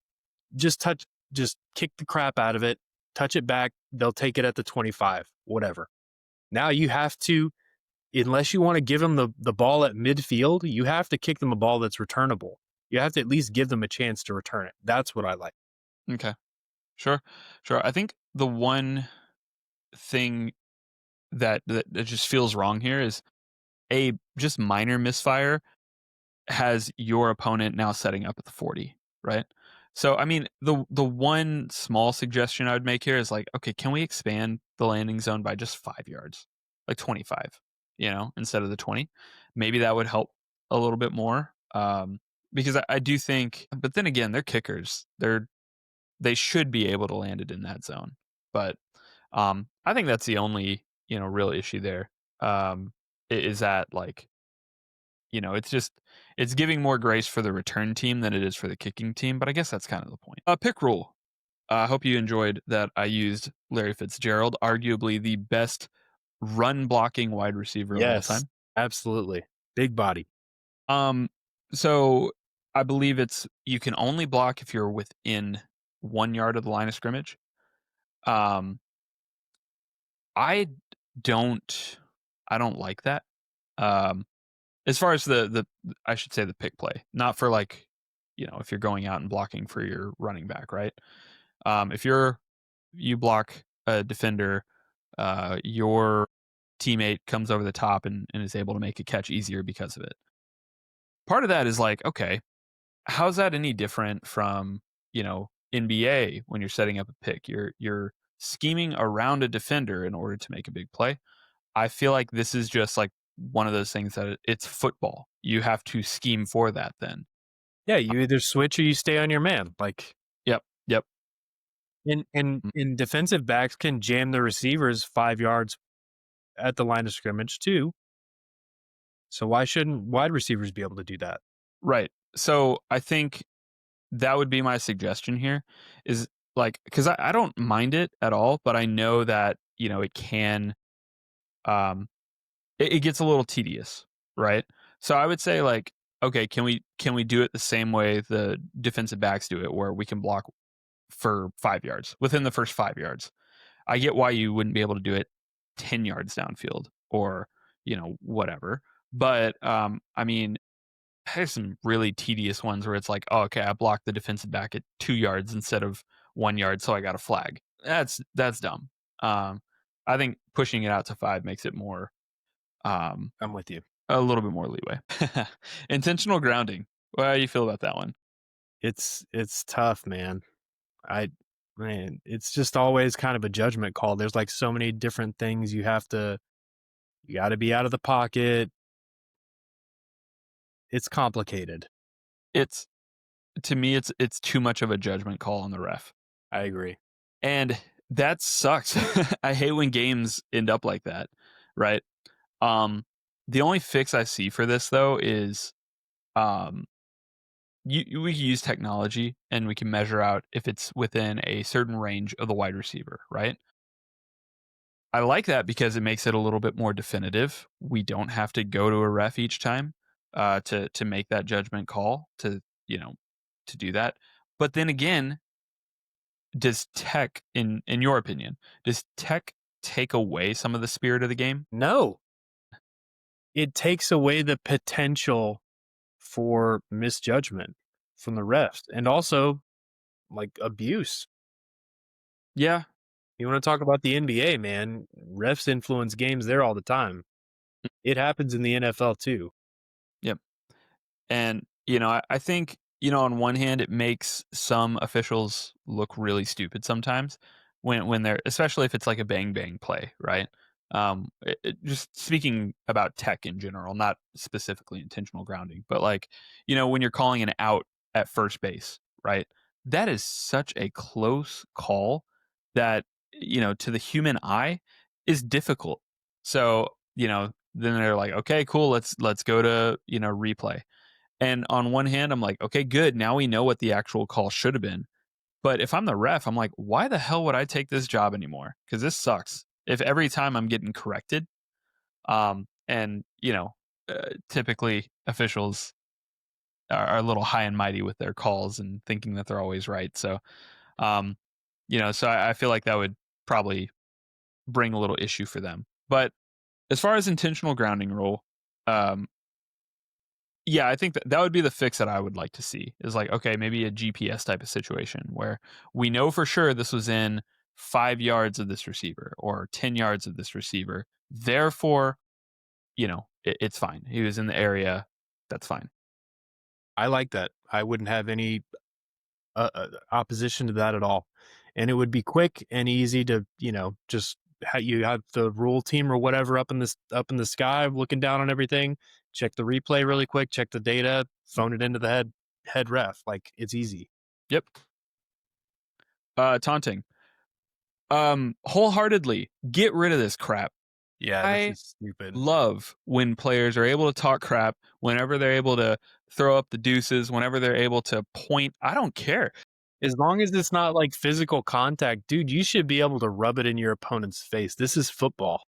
B: just kick the crap out of it, touch it back, they'll take it at the 25, whatever. Now you have to, unless you want to give them the ball at midfield, you have to kick them a ball that's returnable. You have to at least give them a chance to return it. That's what I like.
A: Okay, sure, sure. I think the one thing that just feels wrong here is a just minor misfire has your opponent now setting up at the 40, right? So I mean, the one small suggestion I would make here is like, okay, can we expand the landing zone by just 5 yards, like 25, instead of the 20? Maybe that would help a little bit more. Because I do think, but then again, they're kickers. They should be able to land it in that zone. But I think that's the only real issue there. Is that like, it's giving more grace for the return team than it is for the kicking team, but I guess that's kind of the point. Pick rule. I hope you enjoyed that I used Larry Fitzgerald, arguably the best run blocking wide receiver of all
B: Yes,
A: time.
B: absolutely. Big body.
A: So I believe you can only block if you're within 1 yard of the line of scrimmage. Um, I don't like that. As far as the I should say the pick play, not for like, if you're going out and blocking for your running back, right? If you block a defender, your teammate comes over the top and is able to make a catch easier because of it. Part of that is like, okay, how's that any different from, NBA when you're setting up a pick? You're scheming around a defender in order to make a big play. I feel like this is just like one of those things that it's football. You have to scheme for that then.
B: Yeah, you either switch or you stay on your man. Like,
A: Yep. Yep.
B: in defensive backs can jam the receivers 5 yards at the line of scrimmage too. So why shouldn't wide receivers be able to do that?
A: Right. So I think that would be my suggestion here is like, because I don't mind it at all, but I know that, it can, um, it gets a little tedious, right? So I would say like, okay, can we do it the same way the defensive backs do it, where we can block for 5 yards within the first 5 yards? I get why you wouldn't be able to do it 10 yards downfield or, whatever. But I mean, there's some really tedious ones where it's like, oh, okay, I blocked the defensive back at 2 yards instead of 1 yard, so I got a flag. That's dumb. Um, I think pushing it out to 5 makes it more, um,
B: I'm with you.
A: a little bit more leeway. Intentional grounding. How do you feel about that one?
B: It's tough, man. I man, it's just always kind of a judgment call. There's like so many different things you got to be out of the pocket. It's complicated.
A: It's To me, it's too much of a judgment call on the ref,
B: I agree.
A: and that sucks. I hate when games end up like that, right? Um, the only fix I see for this though is, um, we can use technology and we can measure out if it's within a certain range of the wide receiver, right? I like that because it makes it a little bit more definitive. We don't have to go to a ref each time to make that judgment call you know to do that. But then again, does tech, in your opinion, does tech take away some of the spirit of the game?
B: No, it takes away the potential for misjudgment from the refs and also like abuse.
A: Yeah.
B: You want to talk about the NBA, man? Refs influence games there all the time. It happens in the NFL too.
A: Yep. And, I think, on one hand, it makes some officials look really stupid sometimes when they're, especially if it's like a bang bang play, right? Just speaking about tech in general, not specifically intentional grounding, but like, when you're calling an out at first base, right? That is such a close call that, to the human eye is difficult. So, then they're like, okay, cool, let's go to, replay. And on one hand, I'm like, okay, good. Now we know what the actual call should have been. But if I'm the ref, I'm like, why the hell would I take this job anymore? Because this sucks. If every time I'm getting corrected, and typically officials are a little high and mighty with their calls and thinking that they're always right. So, um, so I feel like that would probably bring a little issue for them. But as far as intentional grounding rule, um, yeah, I think that would be the fix that I would like to see is like, okay, maybe a GPS type of situation where we know for sure this was in 5 yards of this receiver or 10 yards of this receiver. Therefore, it's fine. He was in the area. That's fine.
B: I like that. I wouldn't have any opposition to that at all. And it would be quick and easy to, just you have the rule team or whatever up in the sky looking down on everything. Check the replay really quick, check the data, phone it into the head ref. Like it's easy.
A: Yep. Taunting. Wholeheartedly get rid of this crap.
B: Yeah, this
A: I
B: is stupid.
A: love when players are able to talk crap, whenever they're able to throw up the deuces, whenever they're able to point. I don't care.
B: As long as it's not like physical contact, dude, you should be able to rub it in your opponent's face. This is football.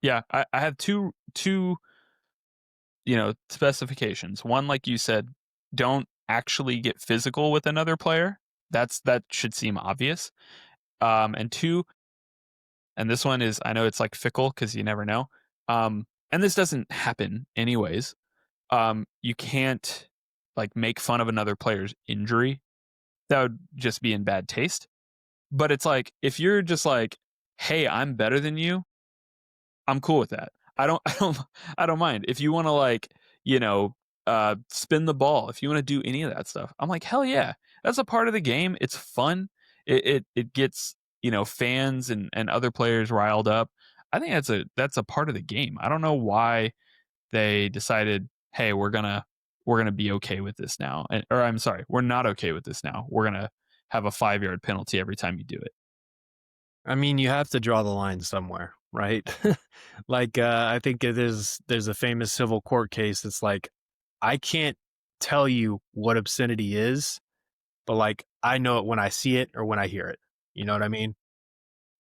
A: Yeah, I have two specifications. One, like you said, don't actually get physical with another player. That should seem obvious. And two, and this one is, I know it's like fickle because you never know. And this doesn't happen anyways. You can't like make fun of another player's injury. That would just be in bad taste. But it's like if you're just like, hey, I'm better than you, I'm cool with that. I don't mind. If you want to like, spin the ball, if you want to do any of that stuff, I'm like, hell yeah. That's a part of the game. It's fun. It gets, fans and other players riled up. I think that's a part of the game. I don't know why they decided, hey, we're gonna be okay with this now. Or I'm sorry, we're not okay with this now. We're gonna have a 5 yard penalty every time you do it.
B: I mean, you have to draw the line somewhere. right? Like, I think there's a famous civil court case that's like, I can't tell you what obscenity is, but like I know it when I see it or when I hear it. You know what I mean?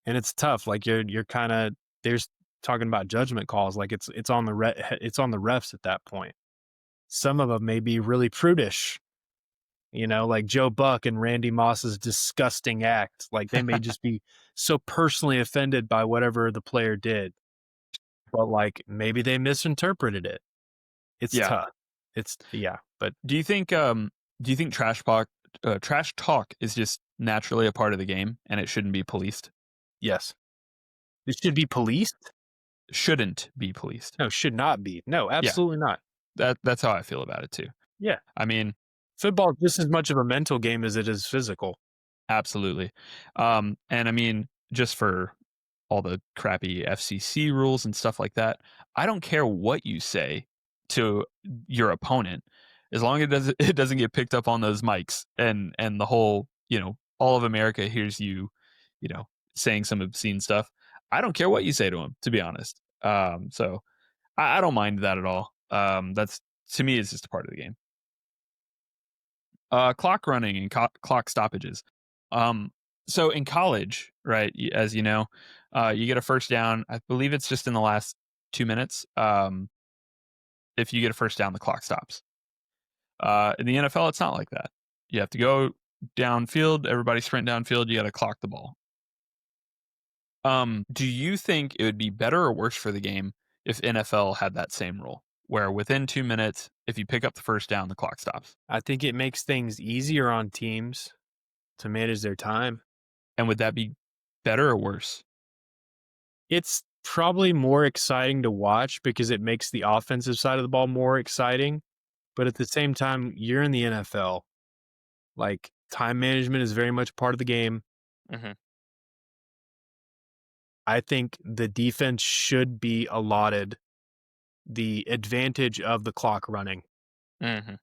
B: And it's tough. Like you're kind of there's talking about judgment calls. Like it's on the it's on the refs at that point. Some of them may be really prudish. You know, like Joe Buck and Randy Moss's disgusting act. Like they may just be so personally offended by whatever the player did, but like maybe they misinterpreted it. It's
A: Yeah.
B: tough. It's yeah, but
A: Do you think trash talk is just naturally a part of the game and it shouldn't be policed?
B: yes, it should be policed.
A: Shouldn't be policed.
B: No, should not be. No,
A: Yeah,
B: absolutely not.
A: that's how I feel about it too.
B: Yeah,
A: I mean,
B: football is just as much of a mental game as it is physical.
A: absolutely. And I mean, just for all the crappy FCC rules and stuff like that, I don't care what you say to your opponent as long as it doesn't get picked up on those mics and the whole, all of America hears you, you know, saying some obscene stuff. I don't care what you say to them, to be honest. So I don't mind that at all. That's to me, it's just a part of the game. Clock running and clock stoppages. Um, so in college, right, as you know, you get a first down. I believe it's just in the last 2 minutes. If you get a first down, the clock stops. In the NFL, it's not like that. You have to go downfield. Everybody sprint downfield. You got to clock the ball. Do you think it would be better or worse for the game if NFL had that same rule, where within 2 minutes, if you pick up the first down, the clock stops?
B: I think it makes things easier on teams to manage their time.
A: And would that be better or worse?
B: It's probably more exciting to watch because it makes the offensive side of the ball more exciting. But at the same time, you're in the NFL. Like time management is very much part of the game.
A: Mm-hmm.
B: I think the defense should be allotted the advantage of the clock running.
A: Mm-hmm.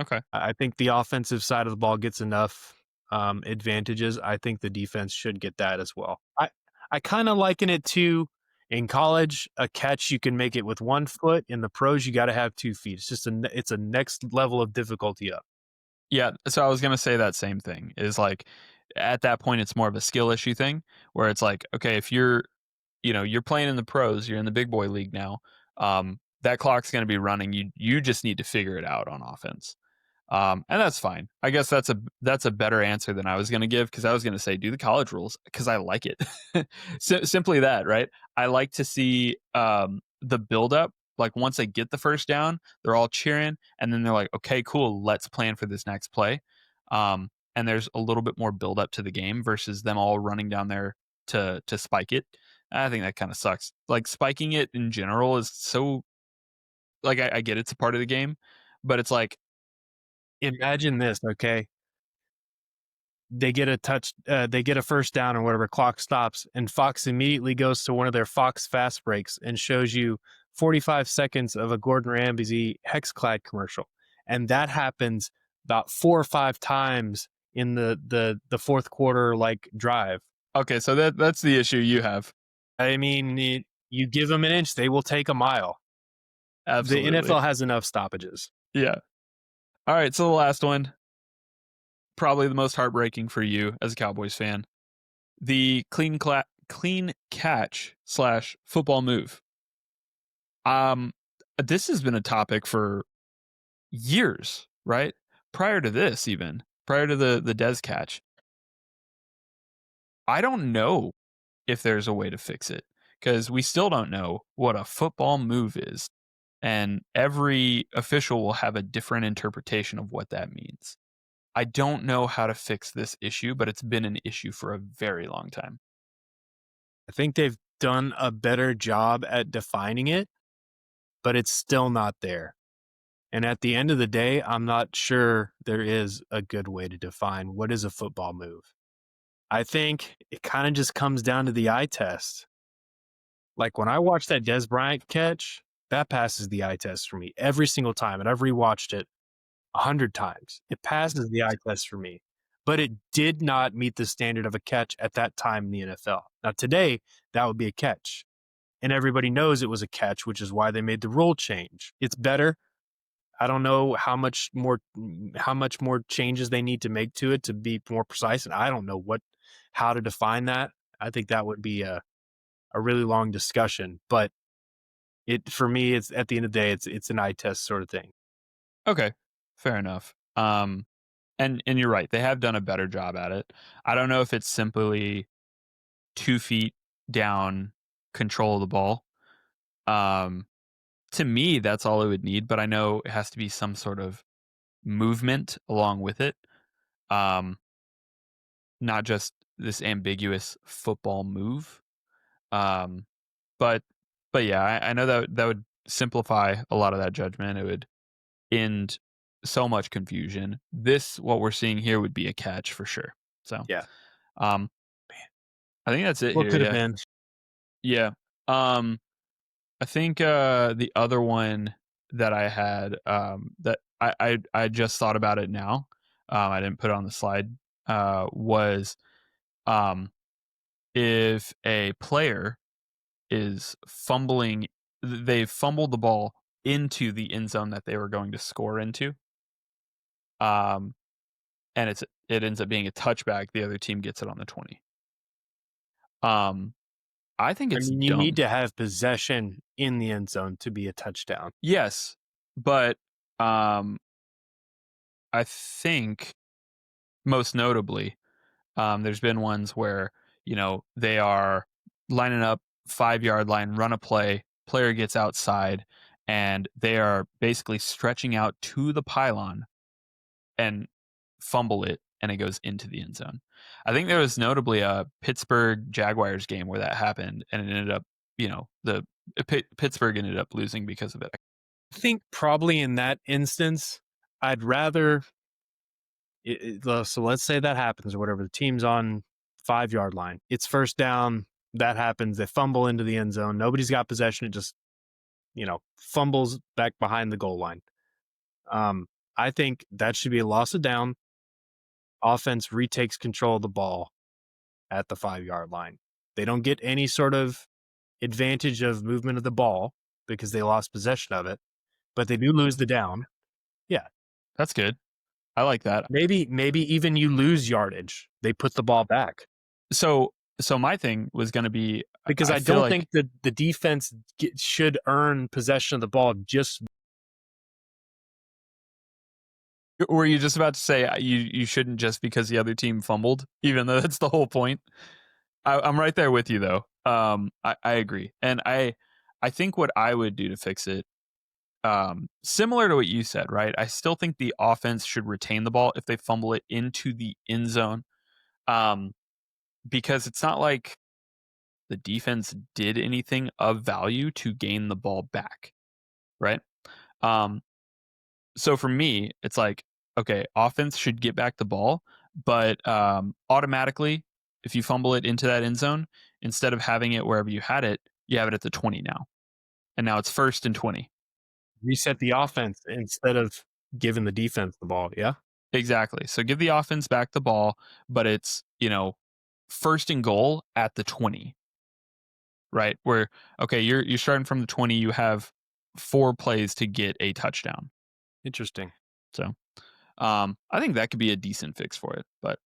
A: Okay.
B: I think the offensive side of the ball gets enough advantages. I think the defense should get that as well. I kind of liken it to in college, a catch you can make it with 1 foot. In the pros, you got to have 2 feet. It's just it's a next level of difficulty up.
A: Yeah. So I was gonna say that same thing. Is like at that point, it's more of a skill issue thing where it's like, okay, if you're playing in the pros, you're in the big boy league now. That clock's gonna be running. You just need to figure it out on offense. And that's fine. I guess that's a better answer than I was going to give because I was going to say do the college rules because I like it. Simply that, right? I like to see the build up. Like once they get the first down, they're all cheering, and then they're like, "Okay, cool, let's plan for this next play." And there's a little bit more build up to the game versus them all running down there to spike it. I think that kind of sucks. Like spiking it in general is so like I get it's a part of the game, but it's like
B: Imagine this, okay? They get they get a first down or whatever, clock stops, and Fox immediately goes to one of their Fox fast breaks and shows you 45 seconds of a Gordon Ramsay Hexclad commercial. And that happens about 4 or 5 times in the fourth quarter like drive.
A: okay, so that's the issue you have.
B: I mean, you give them an inch, they will take a mile.
A: Absolutely.
B: The NFL has enough stoppages.
A: Yeah. All right, so the last one, probably the most heartbreaking for you as a Cowboys fan, the clean catch / football move. This has been a topic for years, right? Prior to this, even prior to the Dez catch. I don't know if there's a way to fix it because we still don't know what a football move is. And every official will have a different interpretation of what that means. I don't know how to fix this issue, but it's been an issue for a very long time.
B: I think they've done a better job at defining it, but it's still not there. And at the end of the day, I'm not sure there is a good way to define what is a football move. I think it kind of just comes down to the eye test. Like when I watched that Dez Bryant catch, that passes the eye test for me every single time. And I've rewatched it 100 times. It passes the eye test for me, but it did not meet the standard of a catch at that time in the NFL. Now today, that would be a catch. And everybody knows it was a catch, which is why they made the rule change. It's better. I don't know how much more changes they need to make to it to be more precise. And I don't know how to define that. I think that would be a really long discussion. But for me, it's at the end of the day, it's an eye test sort of thing.
A: Okay, fair enough. And you're right. They have done a better job at it. I don't know if it's simply 2 feet down, control of the ball. Um, to me, that's all it would need. But I know it has to be some sort of movement along with it. Um, not just this ambiguous football move. Um, but yeah, I know that would simplify a lot of that judgment. It would end so much confusion. What we're seeing here would be a catch for sure. So,
B: Yeah.
A: um, I think that's it
B: What
A: here.
B: could have
A: Yeah,
B: been?
A: yeah. I think the other one that I had that I just thought about it now. I didn't put it on the slide. Was um if a player is fumbling, they fumbled the ball into the end zone that they were going to score into. Um, and it ends up being a touchback. The other team gets it on the 20. Um, I think
B: I
A: it's
B: mean, you need
A: dumb.
B: to have possession in the end zone to be a touchdown.
A: Yes, but I think most notably, there's been ones where they are lining up 5 yard line, run a play, player gets outside, and they are basically stretching out to the pylon and fumble it, and it goes into the end zone. I think there was notably a Pittsburgh Jaguars game where that happened, and it ended up, the Pittsburgh ended up losing because of it.
B: I think probably in that instance, I'd rather. So let's say that happens or whatever. The team's on 5 yard line. It's first down. That happens. They fumble into the end zone. Nobody's got possession. It just, fumbles back behind the goal line. I think that should be a loss of down. Offense retakes control of the ball at the 5 yard line. They don't get any sort of advantage of movement of the ball because they lost possession of it, but they do lose the down. Yeah.
A: That's good. I like that.
B: Maybe even you lose yardage. They put the ball back.
A: So my thing was going to be,
B: Because I
A: feel
B: don't
A: like,
B: think that the defense should earn possession of the ball just.
A: were you just about to say you shouldn't just because the other team fumbled, even though that's the whole point? I'm right there with you though. I agree, and I think what I would do to fix it, similar to what you said, right? I still think the offense should retain the ball if they fumble it into the end zone, because it's not like the defense did anything of value to gain the ball back, right? Um, so for me, it's like, okay, offense should get back the ball, but automatically, if you fumble it into that end zone, instead of having it wherever you had it, you have it at the 20 now. And now it's 1st and 20.
B: Reset the offense instead of giving the defense the ball. Yeah.
A: Exactly. So give the offense back the ball, but it's, 1st and goal at the 20, right? Where, okay, you're starting from the 20, you have 4 plays to get a touchdown.
B: Interesting.
A: So I think that could be a decent fix for it. But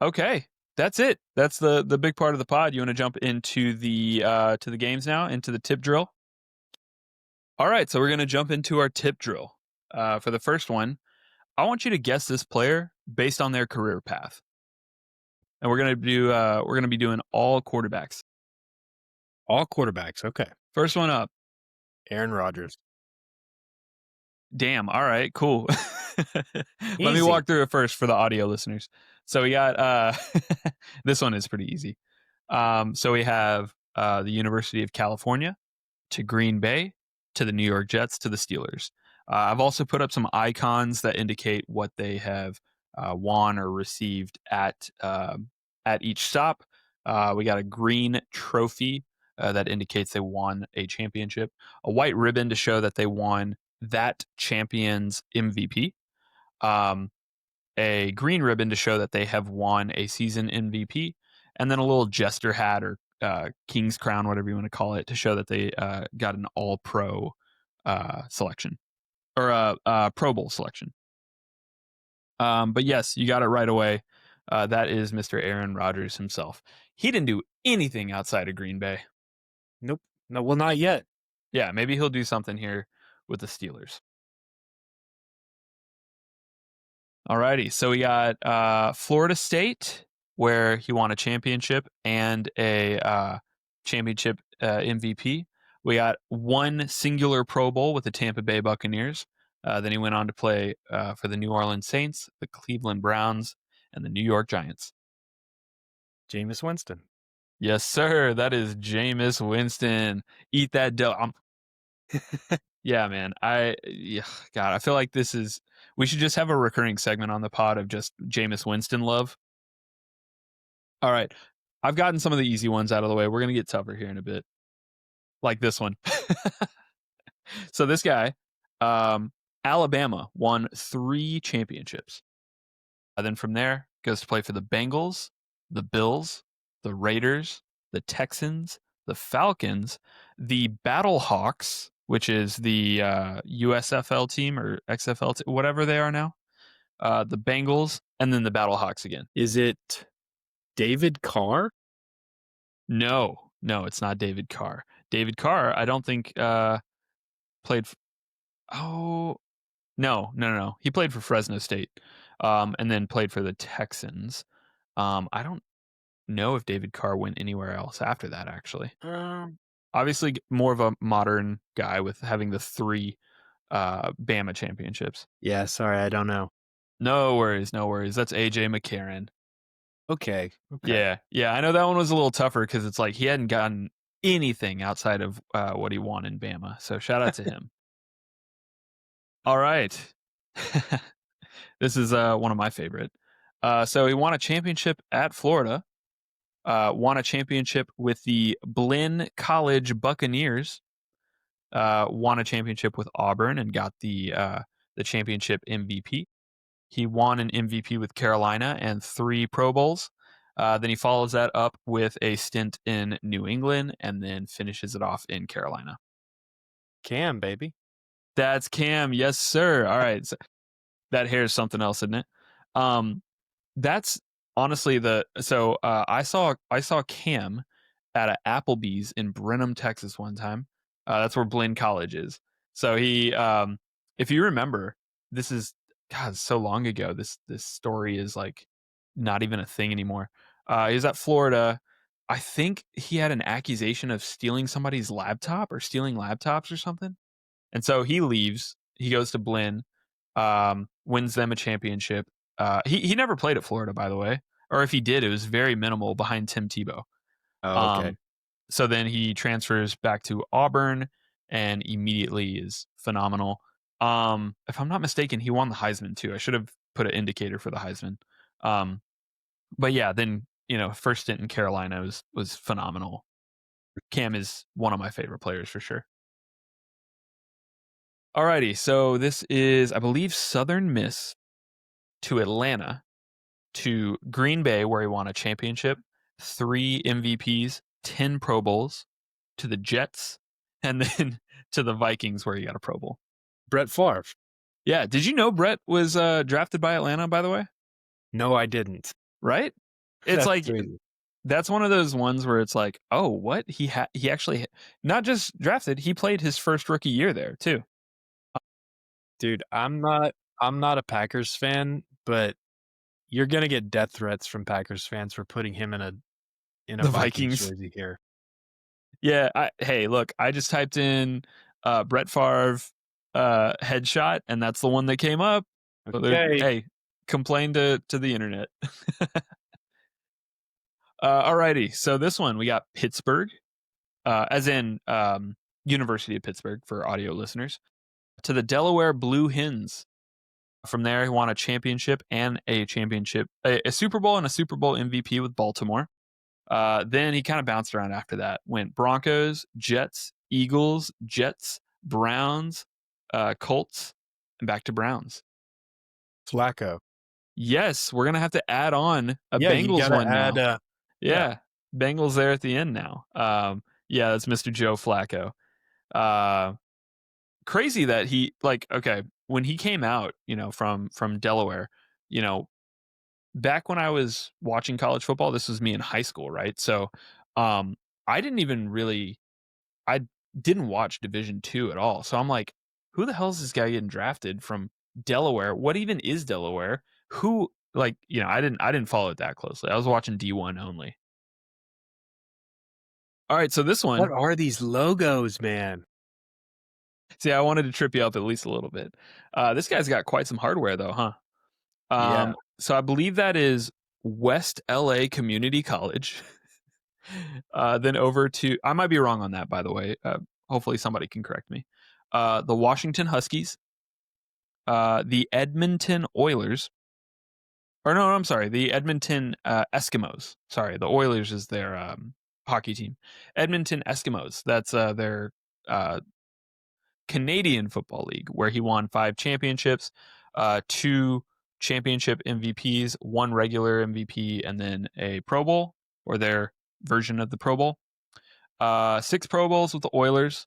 A: okay, that's it. That's the big part of the pod. You want to jump into the to the games now, into the tip drill? All right, so we're gonna jump into our tip drill. For the first one, I want you to guess this player based on their career path, and we're gonna be doing all quarterbacks.
B: All quarterbacks. Okay.
A: First one up.
B: Aaron Rodgers.
A: Damn. All right. Cool. Let me
B: Easy.
A: walk through it first for the audio listeners. So we got this one is pretty easy. So we have the University of California to Green Bay to the New York Jets to the Steelers. I've also put up some icons that indicate what they have won or received at each stop. We got a green trophy that indicates they won a championship, a white ribbon to show that they won that champion's MVP. Um, a green ribbon to show that they have won a season MVP, and then a little jester hat or king's crown, whatever you want to call it, to show that they got an all pro selection or a Pro Bowl selection. But yes, you got it right away. That is Mr. Aaron Rodgers himself. He didn't do anything outside of Green Bay.
B: Nope. No, well, not yet.
A: Yeah, maybe he'll do something here with the Steelers. Alrighty, so we got Florida State, where he won a championship and a championship MVP. We got one singular Pro Bowl with the Tampa Bay Buccaneers. Then he went on to play for the New Orleans Saints, the Cleveland Browns, and the New York Giants.
B: Jameis Winston.
A: Yes, sir. That is Jameis Winston. Eat that dough. Yeah, man. God, I feel like we should just have a recurring segment on the pod of just Jameis Winston love. All right. I've gotten some of the easy ones out of the way. We're going to get tougher here in a bit. Like this one. So this guy, Alabama, won 3 championships. And then from there, goes to play for the Bengals, the Bills, the Raiders, the Texans, the Falcons, the Battlehawks, which is the USFL team or XFL, whatever they are now, the Bengals, and then the Battlehawks again.
B: Is it David Carr?
A: No, it's not David Carr. David Carr, I don't think played. No. He played for Fresno State, and then played for the Texans. I don't know if David Carr went anywhere else after that, actually. Obviously, more of a modern guy with having the 3 Bama championships.
B: Yeah, sorry, I don't know.
A: No worries. That's AJ McCarron.
B: Okay.
A: Yeah. I know that one was a little tougher because it's like he hadn't gotten anything outside of what he won in Bama. So shout out to him. All right. This is one of my favorite. So he won a championship at Florida. Won a championship with the Blinn College Buccaneers. Won a championship with Auburn and got the championship MVP. He won an MVP with Carolina and 3 Pro Bowls. Then he follows that up with a stint in New England and then finishes it off in Carolina.
B: Cam, baby.
A: That's Cam. Yes, sir. All right. So that hair is something else, isn't it? That's honestly I saw Cam at a Applebee's in Brenham, Texas one time. That's where Blinn College is. So he, if you remember, this is so long ago. This story is like not even a thing anymore. He was at Florida. I think he had an accusation of stealing somebody's laptop or stealing laptops or something. And so he leaves. He goes to Blinn, wins them a championship. He never played at Florida, by the way. Or if he did, it was very minimal behind Tim Tebow.
B: Oh, okay.
A: So then he transfers back to Auburn and immediately is phenomenal. If I'm not mistaken, he won the Heisman too. I should have put an indicator for the Heisman. But yeah, then first stint in Carolina was phenomenal. Cam is one of my favorite players for sure. Alrighty, so this is, I believe, Southern Miss to Atlanta to Green Bay, where he won a championship, 3 MVPs, 10 Pro Bowls, to the Jets, and then to the Vikings, where he got a Pro Bowl.
B: Brett Favre.
A: Yeah, did you know Brett was drafted by Atlanta, by the way?
B: No, I didn't.
A: Right? It's like
B: crazy.
A: That's one of those ones where it's like, oh, what? He actually not just drafted, he played his first rookie year there too.
B: Dude, I'm not a Packers fan, but you're gonna get death threats from Packers fans for putting him in a
A: The Vikings
B: jersey here.
A: Yeah, hey, look, I just typed in Brett Favre headshot, and that's the one that came up.
B: Okay.
A: Hey, complain to the internet. Alrighty, so this one we got Pittsburgh, as in University of Pittsburgh for audio listeners, to the Delaware Blue Hens. From there, he won a championship and a Super Bowl and a Super Bowl MVP with Baltimore. Then he kind of bounced around after that. Went Broncos, Jets, Eagles, Jets, Browns, Colts, and back to Browns.
B: Flacco.
A: Yes, we're gonna have to add on a
B: Yeah, you
A: Bengals
B: gotta
A: one
B: add.
A: now.
B: Yeah,
A: Yeah, Bengals there at the end now. Yeah, that's Mr. Joe Flacco. Uh, Crazy that he like okay when he came out, from Delaware, you know, back when I was watching college football. This was me in high school, right? So, um, I didn't even really I didn't watch Division Two at all. So I'm like, who the hell is this guy getting drafted from Delaware? What even is Delaware? Who like I didn't follow it that closely. I was watching D1 only. All right, so this
B: what
A: one,
B: are these logos, man?
A: see, I wanted to trip you up at least a little bit. This guy's got quite some hardware though, huh?
B: Yeah,
A: So I believe that is West LA Community College. Then over to, I might be wrong on that, by the way. Hopefully somebody can correct me. The Washington Huskies, the Edmonton Oilers, or no, I'm sorry, the Edmonton Eskimos. Sorry, the Oilers is their hockey team. Edmonton Eskimos. That's their uh, Canadian Football League, where he won 5 championships, 2 championship MVPs, 1 regular MVP, and then a Pro Bowl, or their version of the Pro Bowl. 6 Pro Bowls with the Oilers,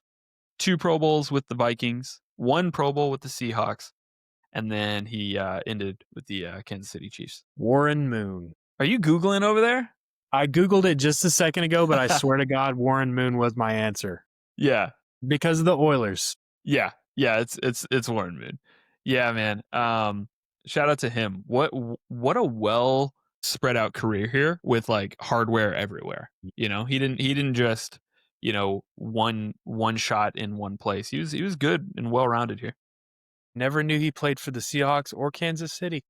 A: 2 Pro Bowls with the Vikings, 1 Pro Bowl with the Seahawks, and then he ended with the Kansas City Chiefs.
B: Warren Moon.
A: Are you Googling over there?
B: I Googled it just a second ago, but I swear to God, Warren Moon was my answer
A: Yeah.
B: because of the Oilers.
A: Yeah. Yeah, it's Warren Moon. Yeah, man. Shout out to him. What a well spread out career here with like hardware everywhere. He didn't just, one shot in one place. He was good and well rounded here.
B: Never knew he played for the Seahawks or Kansas City.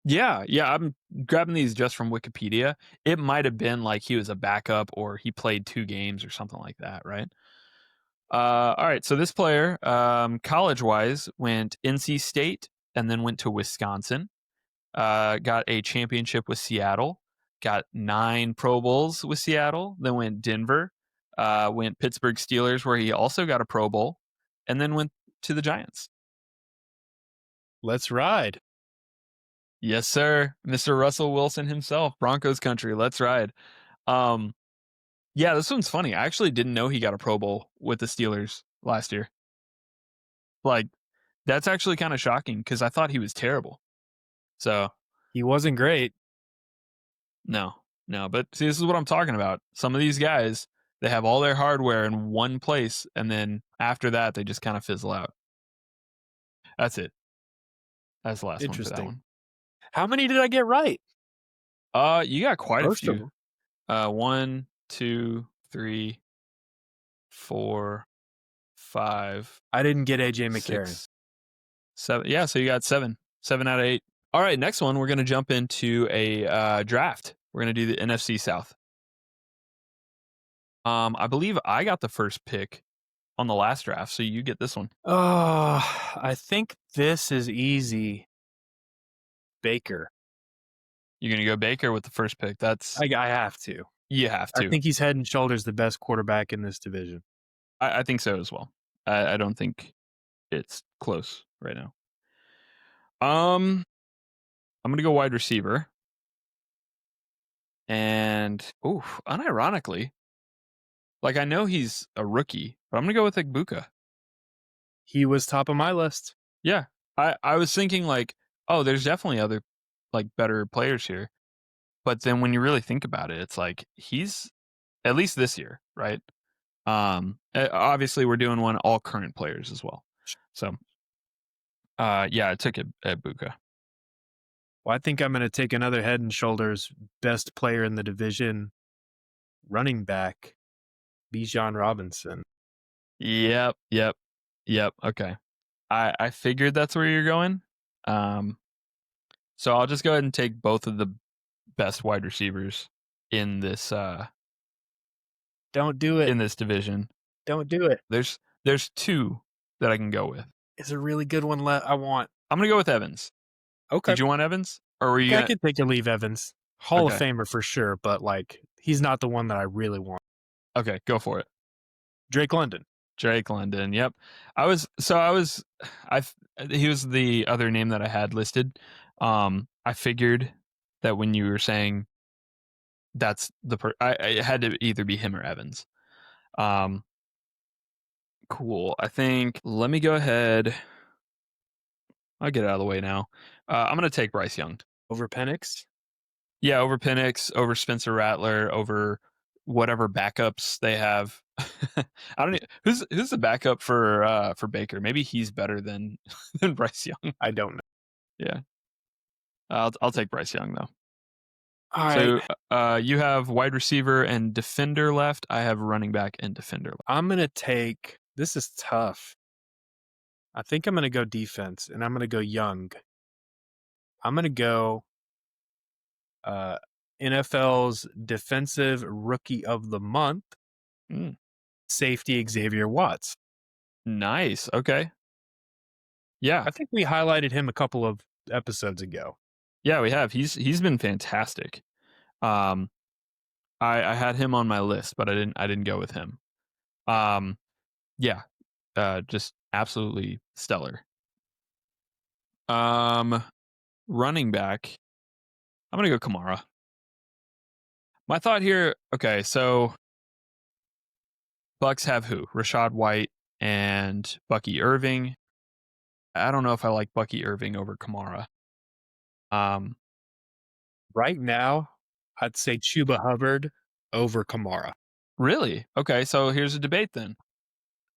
A: Yeah, yeah, I'm grabbing these just from Wikipedia. It might have been like he was a backup or he played 2 games or something like that, right? All right, so this player, college-wise, went NC State and then went to Wisconsin. Got a championship with Seattle. Got 9 Pro Bowls with Seattle. Then went Denver. Went Pittsburgh Steelers, where he also got a Pro Bowl, and then went to the Giants.
B: Let's ride.
A: Yes, sir. Mr. Russell Wilson himself, Broncos country. Let's ride. Um, yeah, this one's funny. I actually didn't know he got a Pro Bowl with the Steelers last year. Like, that's actually kind of shocking because I thought he was terrible. So,
B: He wasn't great.
A: no, no. But see, this is what I'm talking about. Some of these guys, they have all their hardware in one place, and then after that, they just kind of fizzle out. That's it. That's the last one for that
B: Interesting.
A: one.
B: How many did I get right?
A: You got quite
B: Most
A: a
B: of
A: few.
B: them.
A: 1, 2, 3, 4, 5,
B: I didn't get AJ McCarron.
A: 6, 7. Yeah, so you got 7. 7 out of 8. All right, next one, we're going to jump into a draft. We're going to do the NFC South. I believe I got the first pick on the last draft, so you get this one.
B: Oh, I think this is easy. Baker.
A: You're going to go Baker with the first pick. That's
B: I have to.
A: You have to.
B: I think he's head and shoulders the best quarterback in this division.
A: I think so as well. I don't think it's close right now. I'm going to go wide receiver. And, unironically, like I know he's a rookie, but I'm going to go with Igbuka.
B: He was top of my list.
A: Yeah. I was thinking like, oh, there's definitely other like better players here. But then when you really think about it, it's like he's at least this year, right? Obviously we're doing one all current players as well. So yeah, I took it at Buka.
B: Well, I think I'm going to take another head and shoulders best player in the division, running back, Bijan Robinson.
A: Yep. Okay. I figured that's where you're going. So I'll just go ahead and take both of the best wide receivers in this
B: Don't do it.
A: in this division.
B: Don't do it.
A: There's 2 that I can go with.
B: It's a really good one I want.
A: I'm going to go with Evans.
B: Okay.
A: Did you want Evans? Or were you
B: I could take or leave Evans. Hall of Famer for sure, but like he's not the one that I really want.
A: Okay, go for it.
B: Drake London.
A: Yep. He was the other name that I had listed. I figured that when you were saying that's it had to either be him or Evans. Um, cool. I think let me go ahead. I'll get it out of the way now. I'm gonna take Bryce Young.
B: Over Penix?
A: Yeah, over Penix, over Spencer Rattler, over whatever backups they have. I don't. Who's the backup for Baker? Maybe he's better than than Bryce Young.
B: I don't know.
A: Yeah, I'll take Bryce Young though.
B: All right.
A: So you have wide receiver and defender left. I have running back and defender left.
B: I'm going to take, this is tough. I think I'm going to go defense, and I'm going to go Young. I'm going to go NFL's Defensive Rookie of the Month,
A: Mm,
B: safety Xavier Watts.
A: nice. Okay. Yeah.
B: I think we highlighted him a couple of episodes ago.
A: Yeah, we have. He's been fantastic. Um, I had him on my list, but I didn't go with him. Yeah, just absolutely stellar. Running back, I'm gonna go Kamara. My thought here, okay, so Bucks have who? Rashad White and Bucky Irving. I don't know if I like Bucky Irving over Kamara. Um,
B: Right now, I'd say Chuba Hubbard over Kamara.
A: really? Okay, so here's a debate then.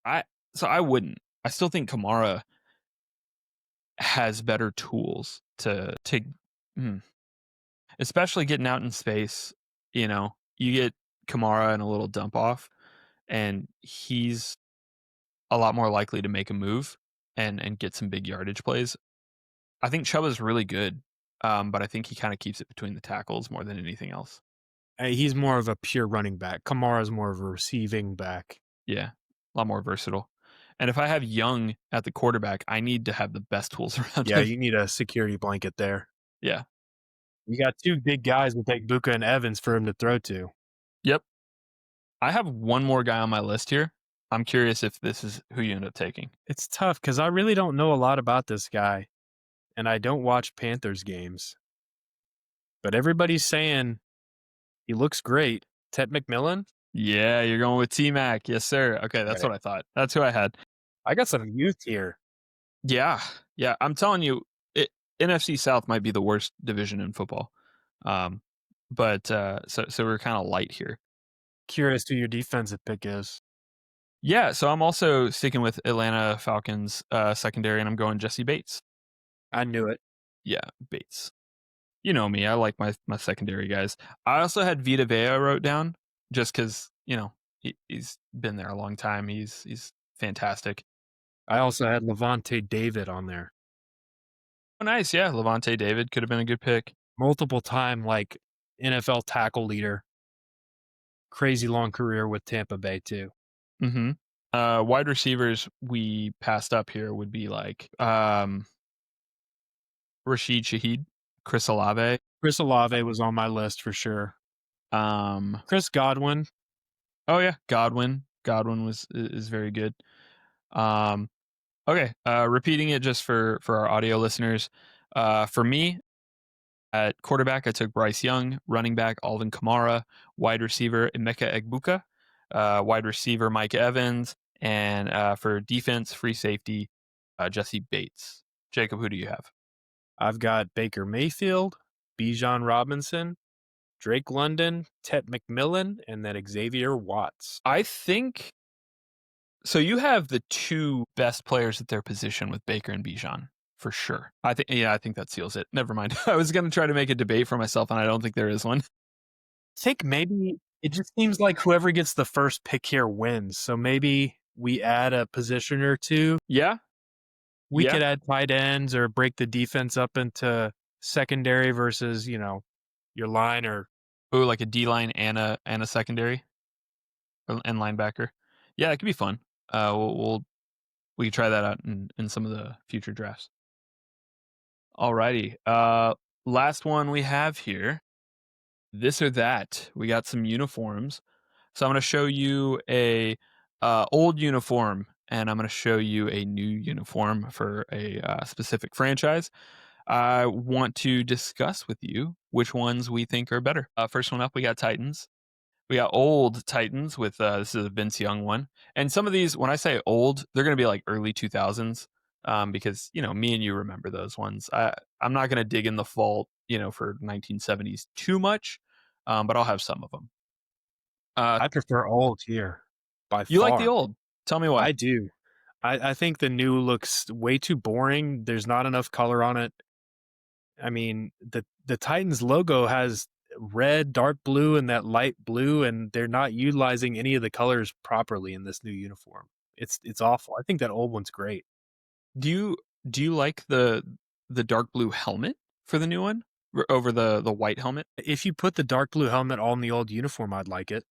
A: I wouldn't. I still think Kamara has better tools to hmm, especially getting out in space. You know, you get Kamara in a little dump off, and he's a lot more likely to make a move and get some big yardage plays. I think Chuba's really good, but I think he kind of keeps it between the tackles more than anything else.
B: He's more of a pure running back. Kamara's more of a receiving back.
A: Yeah, a lot more versatile. And if I have Young at the quarterback, I need to have the best tools around
B: Yeah,
A: him.
B: you need a security blanket there.
A: Yeah.
B: You got two big guys with Buka and Evans for him to throw to.
A: Yep. I have one more guy on my list here. I'm curious if this is who you end up taking.
B: It's tough because I really don't know a lot about this guy, and I don't watch Panthers games. But everybody's saying he looks great. Ted McMillan?
A: Yeah, you're going with T-Mac. Yes, sir. Okay, that's
B: Right.
A: what I thought. That's who I had.
B: I got some youth here.
A: Yeah. Yeah, I'm telling you, NFC South might be the worst division in football. But so we're kind of light here.
B: Curious who your defensive pick is.
A: Yeah, so I'm also sticking with Atlanta Falcons secondary, and I'm going Jesse Bates.
B: I knew it.
A: Yeah, Bates. You know me. I like my secondary guys. I also had Vita Vea wrote down just because he's been there a long time. He's fantastic.
B: I also had Levante David on there.
A: Oh, nice. Yeah, Levante David could have been a good pick.
B: Multiple time NFL tackle leader. Crazy long career with Tampa Bay too.
A: Mm-hmm. Wide receivers we passed up here would be like Rashid Shaheed, Chris Olave.
B: Chris Olave was on my list for sure. Chris Godwin.
A: Oh yeah, Godwin. Godwin is very good. Okay. Repeating it just for our audio listeners. For me, at quarterback, I took Bryce Young. Running back, Alvin Kamara. Wide receiver, Emeka Egbuka. Wide receiver, Mike Evans. And for defense, free safety, Jesse Bates. Jacob, who do you have?
B: I've got Baker Mayfield, Bijan Robinson, Drake London, Ted McMillan, and then Xavier Watts.
A: I think so. You have the two best players at their position with Baker and Bijan for sure. I think that seals it. Never mind. I was going to try to make a debate for myself, and I don't think there is one.
B: I think maybe it just seems like whoever gets the first pick here wins. So maybe we add a position or two.
A: Yeah.
B: We could add tight ends or break the defense up into secondary versus, your line or
A: like a D line and a secondary and linebacker. Yeah, it could be fun. We can try that out in some of the future drafts. Alrighty. Last one we have here. This or that. We got some uniforms. So I'm going to show you a old uniform, and I'm going to show you a new uniform for a specific franchise. I want to discuss with you which ones we think are better. First one up, we got Titans. We got old Titans with this is a Vince Young one. And some of these, when I say old, they're going to be like early 2000s because, me and you remember those ones. I'm not going to dig in the vault, for 1970s too much, but I'll have some of them.
B: I prefer old here by
A: You like the
B: far.
A: old. Tell me why.
B: I do. I think the new looks way too boring. There's not enough color on it. I mean, the Titans logo has red, dark blue, and that light blue, and they're not utilizing any of the colors properly in this new uniform. It's awful. I think that old one's great.
A: Do you do you like the dark blue helmet for the new one over the white helmet?
B: If you put the dark blue helmet on the old uniform, I'd like it.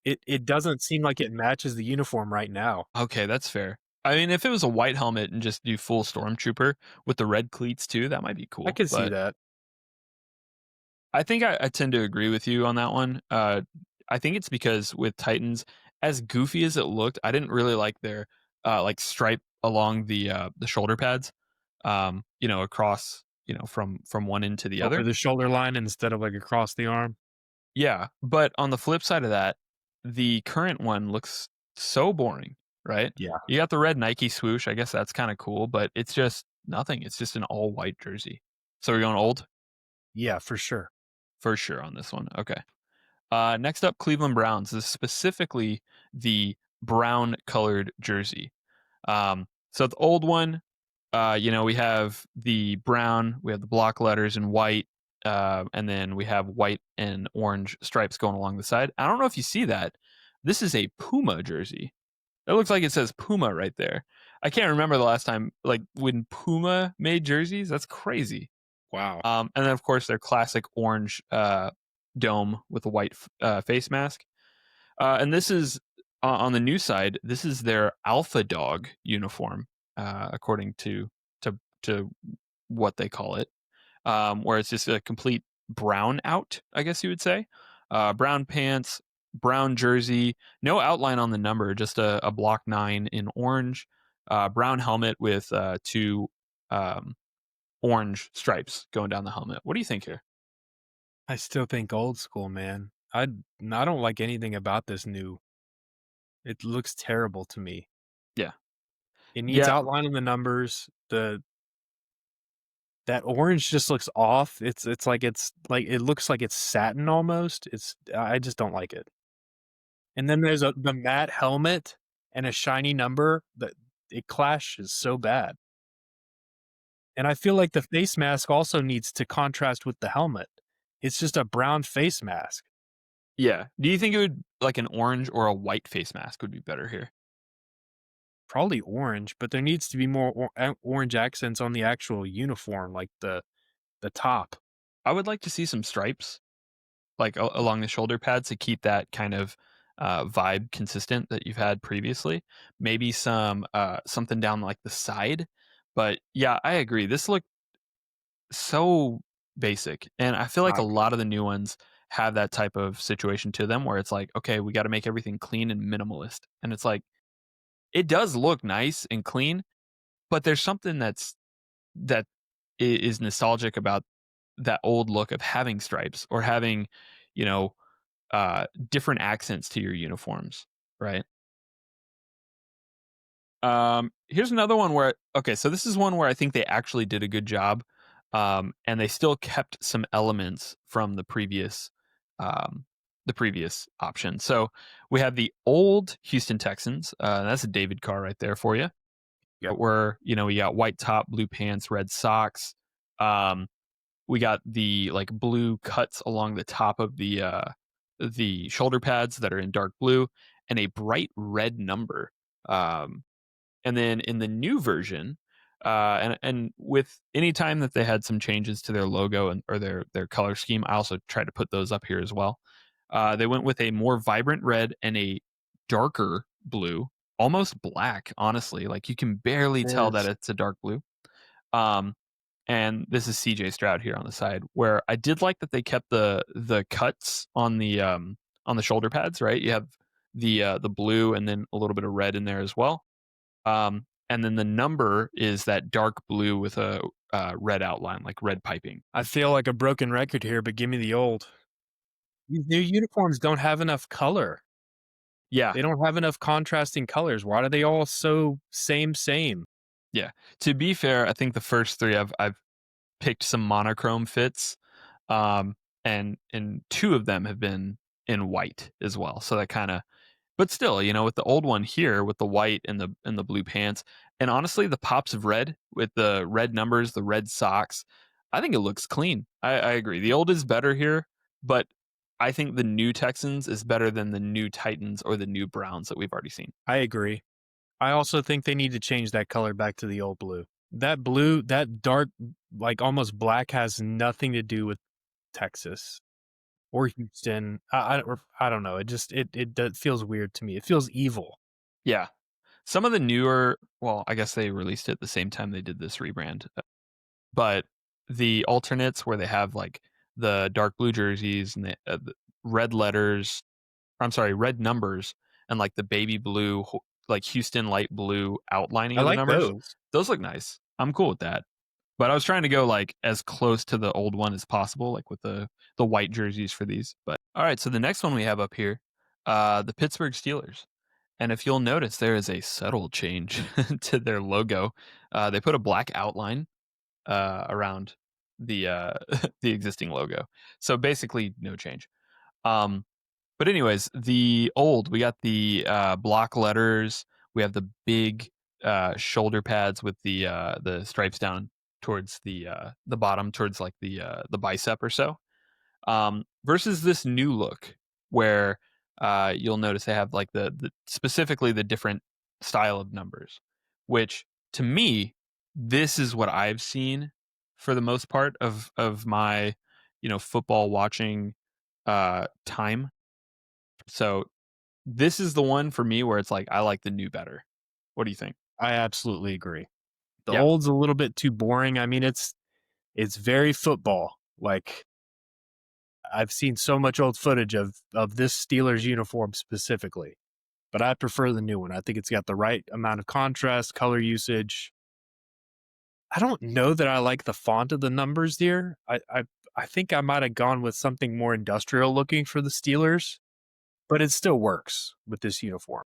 B: It doesn't seem like it matches the uniform right now.
A: Okay, that's fair. I mean, if it was a white helmet and just do full stormtrooper with the red cleats too, that might be
B: I
A: cool.
B: could see
A: But
B: that.
A: I think I tend to agree with you on that one. I think it's because with Titans, as goofy as it looked, I didn't really like their like stripe along the shoulder pads. Across, from one end to the
B: Over
A: other.
B: the shoulder line instead of like across the arm.
A: Yeah, but on the flip side of that, the current one looks so boring, right?
B: Yeah.
A: You got the red Nike swoosh. I guess that's kind of cool, but it's just nothing. It's just an all white jersey. So we're going old
B: Yeah, for sure.
A: for sure on this one. Okay. Next up, Cleveland Browns. This is specifically the brown colored jersey. So the old one, we have the brown, we have the block letters in white, and then we have white and orange stripes going along the side. I don't know if you see that. This is a Puma jersey. It looks like it says Puma right there. I can't remember the last time, like when Puma made jerseys. That's crazy.
B: Wow.
A: And then of course their classic orange dome with a white face mask. And this is on the new side. This is their Alpha Dog uniform, according to what they call it, where it's just a complete brown out, I guess you would say. Brown pants, brown jersey, no outline on the number, just a block 9 in orange, brown helmet with two orange stripes going down the helmet. What do you think here?
B: I still think old school, man. I don't like anything about this new. It looks terrible to me.
A: Yeah.
B: It needs
A: Yeah.
B: outline on the numbers. That orange just looks off. It's like it looks like it's satin almost. I just don't like it. And then there's the matte helmet and a shiny number that it clashes so bad. And I feel like the face mask also needs to contrast with the helmet. It's just a brown face mask.
A: Yeah. Do you think it would like an orange or a white face mask would be better here?
B: Probably orange, but there needs to be more orange accents on the actual uniform, like the top.
A: I would like to see some stripes like along the shoulder pads to keep that kind of vibe consistent that you've had previously. Maybe some something down like the side. But yeah, I agree. This looked so basic, and I feel like a
B: Wow.
A: lot of the new ones have that type of situation to them where it's like, okay, we got to make everything clean and minimalist, and it's like it does look nice and clean, but there's something that is nostalgic about that old look of having stripes or having, you know, different accents to your uniforms, right? Here's another one where okay, so this is one where I think they actually did a good job, and they still kept some elements from the previous option. So we have the old Houston Texans. That's a David Carr right there for you.
B: Yep.
A: Where we got white top, blue pants, red socks. Um, we got the like blue cuts along the top of the shoulder pads that are in dark blue, and a bright red number. Um, and then in the new version, and with any time that they had some changes to their logo and or their color scheme, I also tried to put those up here as well. They went with a more vibrant red and a darker blue, almost black. Honestly, like you can barely tell that
B: Is
A: it's a dark blue. Um, and this is CJ Stroud here on the side, where I did like that they kept the cuts on the shoulder pads. Right, you have the blue and then a little bit of red in there as well. And then the number is that dark blue with red outline, like red piping.
B: I feel like a broken record here, but give me the old. These new uniforms don't have enough color.
A: Yeah,
B: They don't have enough contrasting colors. Why are they all so same?
A: yeah. To be fair, I think the first three I've picked some monochrome fits, um, and two of them have been in white as well. So that kind of, but still, with the old one here with the white and the blue pants, and honestly, the pops of red with the red numbers, the red socks, I think it looks clean. I agree. The old is better here, but I think the new Texans is better than the new Titans or the new Browns that we've already seen.
B: I agree. I also think they need to change that color back to the old blue. That blue, that dark, like almost black, has nothing to do with Texas or Houston. I don't know. It feels weird to me. It feels evil.
A: Yeah. Some of the newer, well, I guess they released it at the same time they did this rebrand, but the alternates where they have like the dark blue jerseys and the red letters, I'm sorry, red numbers and like the baby blue, like Houston light blue outlining
B: I
A: of the
B: like
A: numbers,
B: those.
A: those look nice. I'm cool with that. But I was trying to go like as close to the old one as possible, like with the white jerseys for these. But all right, so the next one we have up here, the Pittsburgh Steelers. And if you'll notice, there is a subtle change to their logo. They put a black outline around the the existing logo, so basically no change. Um, but anyways, the old we got the block letters. We have the big shoulder pads with the stripes down towards the bottom, towards like the bicep or so, versus this new look where you'll notice they have like the specifically the different style of numbers, which to me, this is what I've seen for the most part of my football watching time. So this is the one for me where it's like I like the new better. What do you think?
B: I absolutely agree. The
A: Yeah.
B: old's a little bit too boring. I mean, it's very football. Like I've seen so much old footage of this Steelers uniform specifically, but I prefer the new one. I think it's got the right amount of contrast, color usage. I don't know that I like the font of the numbers here. I think I might have gone with something more industrial looking for the Steelers, but it still works with this uniform.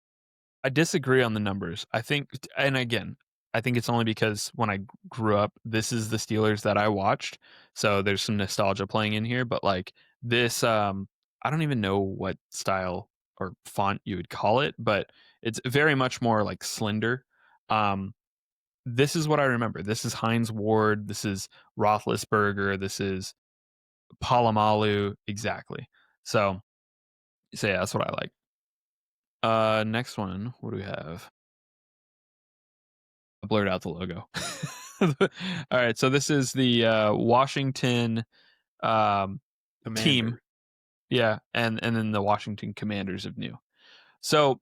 A: I disagree on the numbers. I think, and again, I think it's only because when I grew up, this is the Steelers that I watched. So there's some nostalgia playing in here, but like this, I don't even know what style or font you would call it, but it's very much more like slender. Um, this is what I remember. This is Heinz Ward. This is Roethlisberger. This is Palomalu. Exactly. So yeah, that's what I like. Next one. What do we have? Blurred out the logo. All right, so this is the Washington um, team,
B: Commander.
A: yeah, and then the Washington Commanders of new. So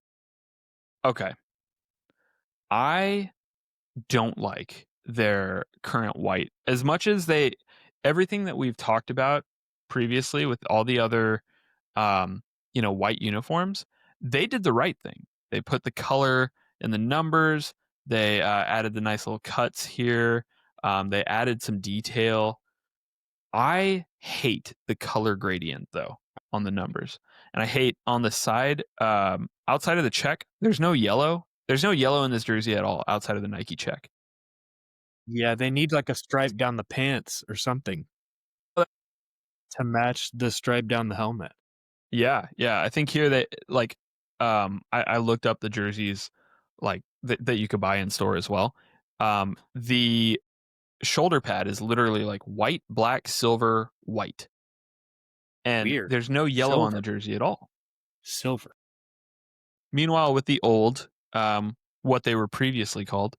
A: okay, I don't like their current white as much as they everything that we've talked about previously with all the other white uniforms. They did the right thing. They put the color in the numbers. They added the nice little cuts here. They added some detail. I hate the color gradient though on the numbers, and I hate on the side outside of the check. There's no yellow. There's no yellow in this jersey at all outside of the Nike check.
B: Yeah, they need like a stripe down the pants or something to match the stripe down the helmet.
A: Yeah, yeah. I think here that like I looked up the jerseys like that you could buy in store as well. The shoulder pad is literally like white, black, silver, white. And
B: Weird.
A: there's no yellow on the
B: Silver.
A: jersey at all.
B: Silver.
A: Meanwhile, with the old, what they were previously called,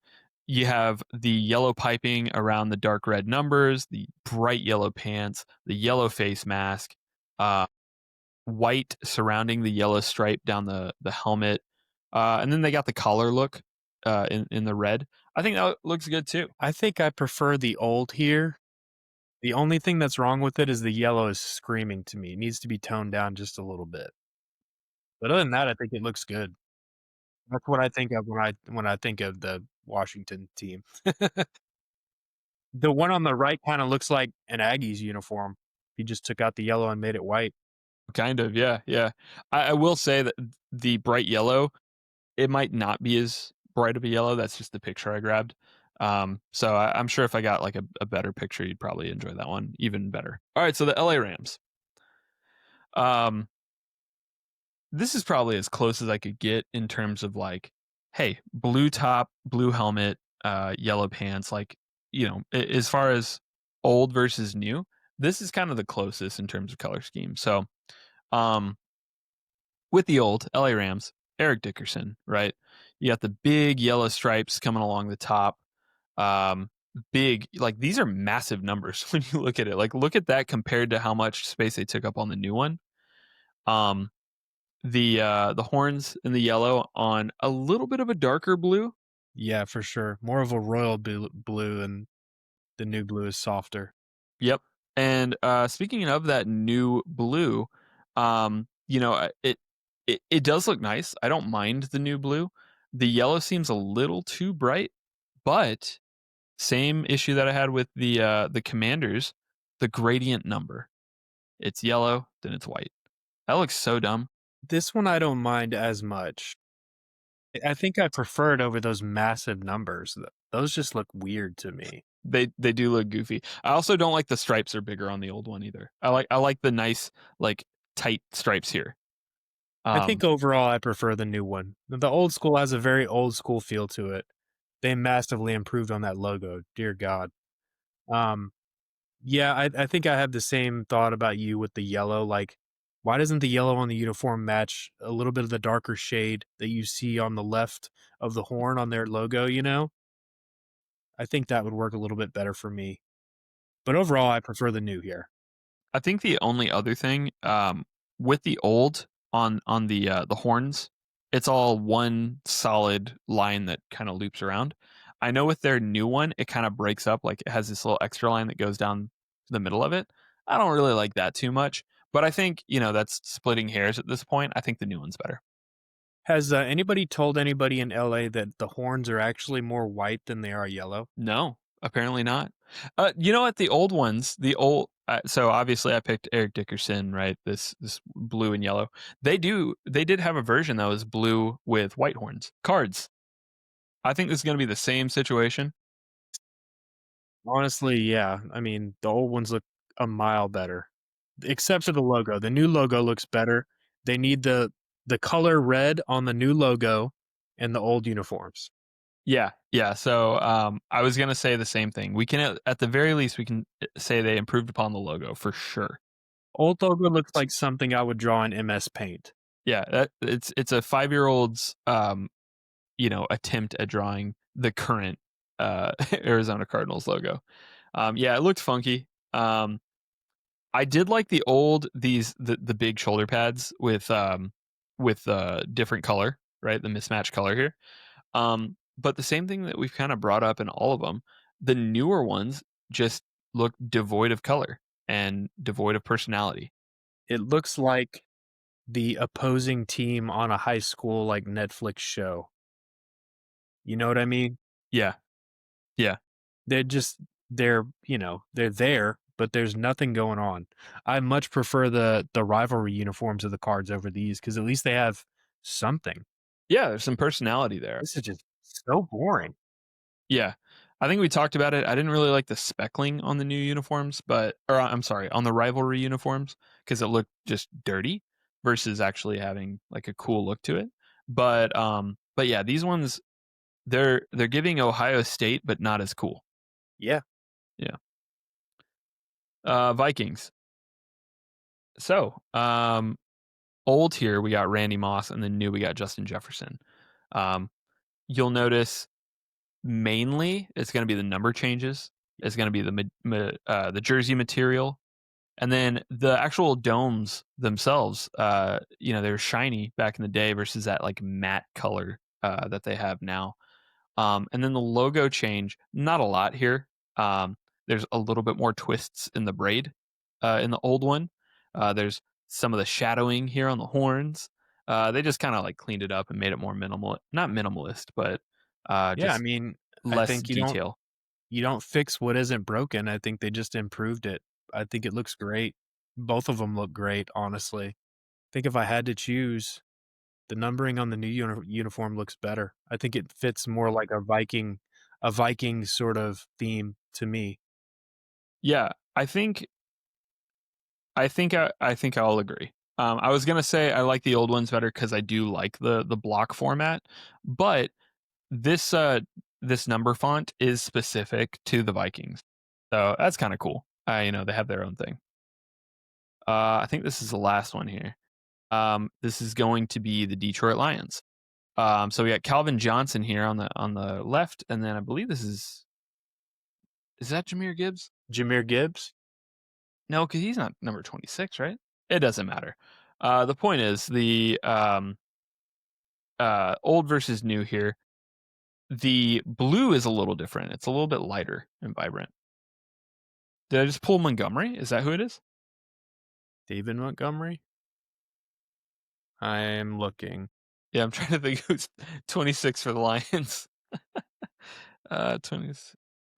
A: you have the yellow piping around the dark red numbers, the bright yellow pants, the yellow face mask, uh, white surrounding the yellow stripe down the helmet, and then they got the collar look in the red. I think that looks good too.
B: I think I prefer the old here. The only thing that's wrong with it is the yellow is screaming to me. It needs to be toned down just a little bit. But other than that, I think it looks good. That's what I think of when I think of the Washington team. The one on the right kind of looks like an Aggies uniform. He just took out the yellow and made it white.
A: Kind of, yeah, yeah. I will say that the bright yellow, it might not be as bright of a yellow. That's just the picture I grabbed. So I'm sure if I got like a better picture, you'd probably enjoy that one even better. All right, so the LA Rams. Um, this is probably as close as I could get in terms of like, hey, blue top, blue helmet, yellow pants. Like, as far as old versus new, this is kind of the closest in terms of color scheme. So, um, with the old LA Rams, Eric Dickerson, right? You got the big yellow stripes coming along the top. Um, Big, like these are massive numbers when you look at it. Like, look at that compared to how much space they took up on the new one. Um, the horns in the yellow on a little bit of a darker blue.
B: Yeah, for sure. More of a royal blue, and the new blue is softer.
A: Yep. And speaking of that new blue, it does look nice. I don't mind the new blue. The yellow seems a little too bright, but same issue that I had with the Commanders, the gradient number. It's yellow, then it's white. That looks so dumb.
B: This one I don't mind as much. I think I prefer it over those massive numbers. Those just look weird to me.
A: They do look goofy. I also don't like the stripes are bigger on the old one either. I like the nice like tight stripes here.
B: I think
A: Um,
B: overall I prefer the new one. The old school has a very old school feel to it. They massively improved on that logo. Dear God. Um, yeah, I think I have the same thought about you with the yellow. Like, why doesn't the yellow on the uniform match a little bit of the darker shade that you see on the left of the horn on their logo? I think that would work a little bit better for me. But overall, I prefer the new here.
A: I think the only other thing, with the old on the horns, it's all one solid line that kind of loops around. I know with their new one, it kind of breaks up, like it has this little extra line that goes down the middle of it. I don't really like that too much, but I think that's splitting hairs at this point. I think the new one's better.
B: Has anybody told anybody in LA that the horns are actually more white than they are yellow?
A: No, apparently not. You know what? The old ones, so obviously I picked Eric Dickerson, right? This blue and yellow. They did have a version that was blue with white horns. Cards. I think this is going to be the same situation.
B: Honestly, yeah. I mean, the old ones look a mile better, except for the logo. The new logo looks better. They need the color red on the new logo and the old uniforms.
A: Yeah, yeah. So I was going to say the same thing. We can at the very least we can say they improved upon the logo for sure.
B: Old logo looks like something I would draw in MS Paint.
A: Yeah, it's a 5-year-old's attempt at drawing the current Arizona Cardinals logo. Yeah, it looked funky. I did like the big shoulder pads with different color, right? The mismatched color here. But the same thing that we've kind of brought up in all of them, the newer ones just look devoid of color and devoid of personality.
B: It looks like the opposing team on a high school like Netflix show. You know what I mean?
A: Yeah, yeah,
B: They're just they're there, but there's nothing going on. I much prefer the rivalry uniforms of the Cards over these because at least they have something.
A: yeah. There's some personality there.
B: This is just so boring.
A: Yeah. I think we talked about it. I didn't really like the speckling on the new uniforms, or I'm sorry, on the rivalry uniforms because it looked just dirty versus actually having like a cool look to it. But yeah, these ones they're giving Ohio State but not as cool.
B: Yeah.
A: Yeah. Vikings. So, old here we got Randy Moss and then new we got Justin Jefferson. Um, you'll notice mainly it's going to be the number changes. It's going to be the jersey material, and then the actual domes themselves. They were shiny back in the day versus that like matte color that they have now. And then the logo change, not a lot here. There's a little bit more twists in the braid in the old one. There's some of the shadowing here on the horns. They just kind of like cleaned it up and made it more minimal, not minimalist, but
B: Yeah, I
A: just
B: mean, I
A: less
B: think
A: detail.
B: you don't fix what isn't broken. I think they just improved it. I think it looks great. Both of them look great, honestly. I think if I had to choose, the numbering on the new uniform looks better. I think it fits more like a Viking sort of theme to me.
A: Yeah, I think I'll agree. I was gonna say I like the old ones better because I do like the block format, but this this number font is specific to the Vikings, so that's kind of cool. They have their own thing. I think this is the last one here. This is going to be the Detroit Lions. So we got Calvin Johnson here on the left, and then I believe this is that Jameer Gibbs?
B: Jameer Gibbs?
A: No, because he's not number 26, right? It doesn't matter. The point is the old versus new here. The blue is a little different. It's a little bit lighter and vibrant. Did I just pull Montgomery? Is that who it is?
B: David Montgomery? I am looking.
A: Yeah, I'm trying to think who's 26 for the Lions. 20.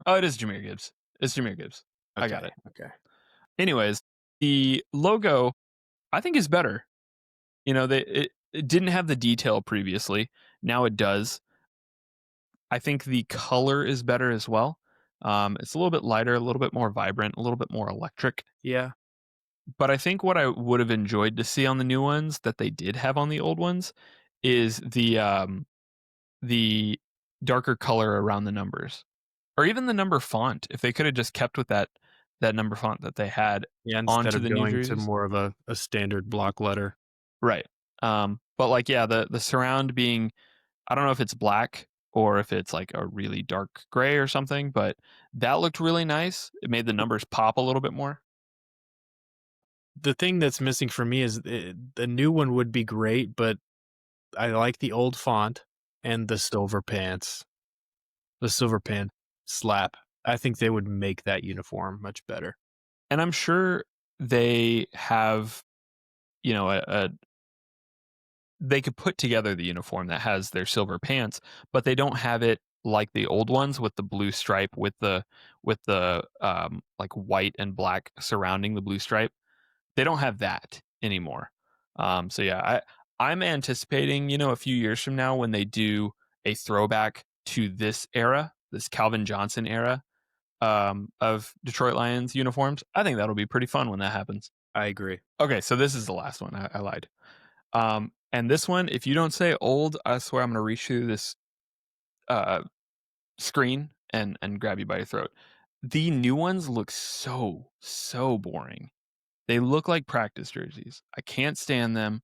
A: Oh, it is Jameer Gibbs. It's Jameer Gibbs. I got it.
B: Okay.
A: Anyways, the logo I think is better. It didn't have the detail previously. Now it does. I think the color is better as well. It's a little bit lighter, a little bit more vibrant, a little bit more electric.
B: Yeah.
A: But I think what I would have enjoyed to see on the new ones that they did have on the old ones is the darker color around the numbers, or even the number font. If they could have just kept with that number font that they had
B: Yeah, instead
A: onto
B: of
A: the new
B: going to
A: jerseys,
B: more of a standard block letter.
A: right? But like yeah, the surround being, I don't know if it's black or if it's like a really dark gray or something, but that looked really nice. It made the numbers pop a little bit more.
B: The thing that's missing for me is the new one would be great, but I like the old font and the silver pants. The silver pant slap. I think they would make that uniform much better.
A: And I'm sure they have, you know, they could put together the uniform that has their silver pants, but they don't have it like the old ones with the blue stripe with the like white and black surrounding the blue stripe. They don't have that anymore. So yeah, I'm anticipating, a few years from now when they do a throwback to this era, this Calvin Johnson era, of Detroit Lions uniforms. I think that'll be pretty fun when that happens.
B: I agree.
A: Okay, so this is the last one. I lied. And this one, if you don't say old, I swear I'm gonna reach through this uh screen and grab you by your throat. The new ones look so boring. They look like practice jerseys. I can't stand them.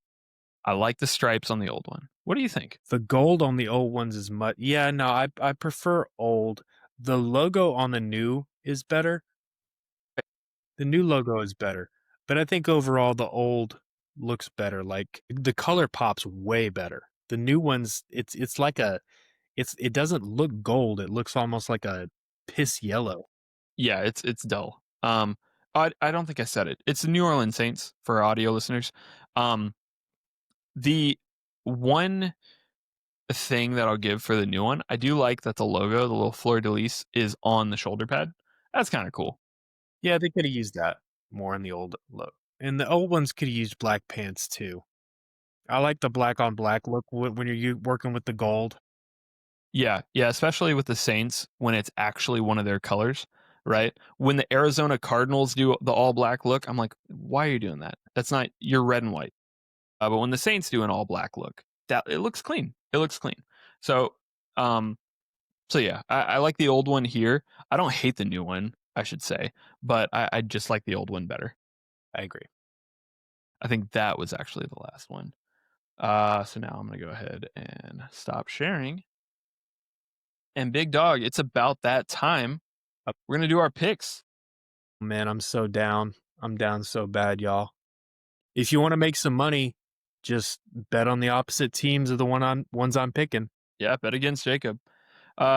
A: I like the stripes on the old one. What do you think?
B: The gold on the old ones is much. Yeah, no, I prefer old. The logo on the new is better. The new logo is better, but I think overall the old looks better. Like the color pops way better. The new ones, it's like it doesn't look gold. It looks almost like a piss yellow.
A: Yeah, it's dull. I don't think I said it. It's the New Orleans Saints for audio listeners. Um, the one thing that I'll give for the new one, I do like that the logo, the little fleur de lis, is on the shoulder pad. That's kind of cool.
B: Yeah, they could have used that more in the old look. And the old ones could have used black pants too. I like the black on black look when you're working with the gold.
A: Yeah, especially with the Saints when it's actually one of their colors, right? When the Arizona Cardinals do the all black look, I'm like, why are you doing that? That's not, you're red and white. But when the Saints do an all black look, that it looks clean. It looks clean. So, um, so yeah, I like the old one here. I don't hate the new one, I should say, but I just like the old one better.
B: I agree.
A: I think that was actually the last one. So now I'm gonna go ahead and stop sharing. And big dog, it's about that time. We're gonna do our picks.
B: Man, I'm so down. I'm down so bad, y'all. If you want to make some money, just bet on the opposite teams of the ones I'm picking.
A: Yeah, bet against Jacob.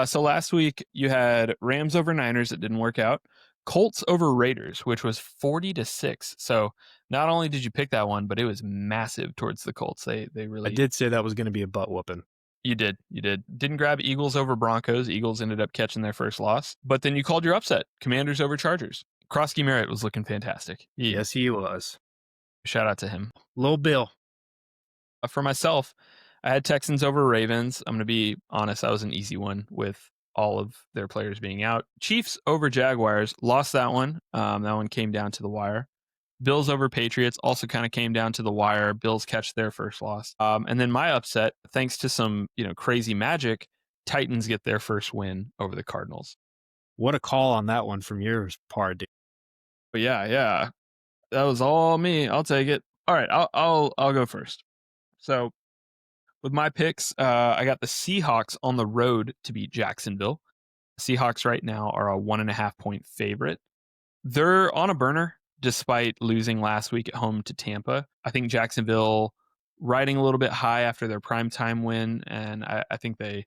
A: So last week you had Rams over Niners. It didn't work out. Colts over Raiders, which was 40-6. So not only did you pick that one, but it was massive towards the Colts. They
B: I
A: really
B: did say that was going to be a butt whooping.
A: You did. You did. Didn't grab Eagles over Broncos. Eagles ended up catching their first loss. But then you called your upset. Commanders over Chargers. Krosky Merritt was looking fantastic.
B: Yes, he was.
A: Shout out to him.
B: Little Bill.
A: For myself, I had Texans over Ravens. I'm going to be honest, that was an easy one with all of their players being out. Chiefs over Jaguars. Lost that one. That one came down to the wire. Bills over Patriots also kind of came down to the wire. Bills catch their first loss. And then my upset, thanks to some, crazy magic, Titans get their first win over the Cardinals.
B: What a call on that one from your part, dude.
A: But yeah, that was all me. I'll take it. All right, I'll go first. So with my picks, I got the Seahawks on the road to beat Jacksonville. Seahawks right now are a 1.5 point favorite. They're on a burner despite losing last week at home to Tampa. I think Jacksonville riding a little bit high after their primetime win, and I think they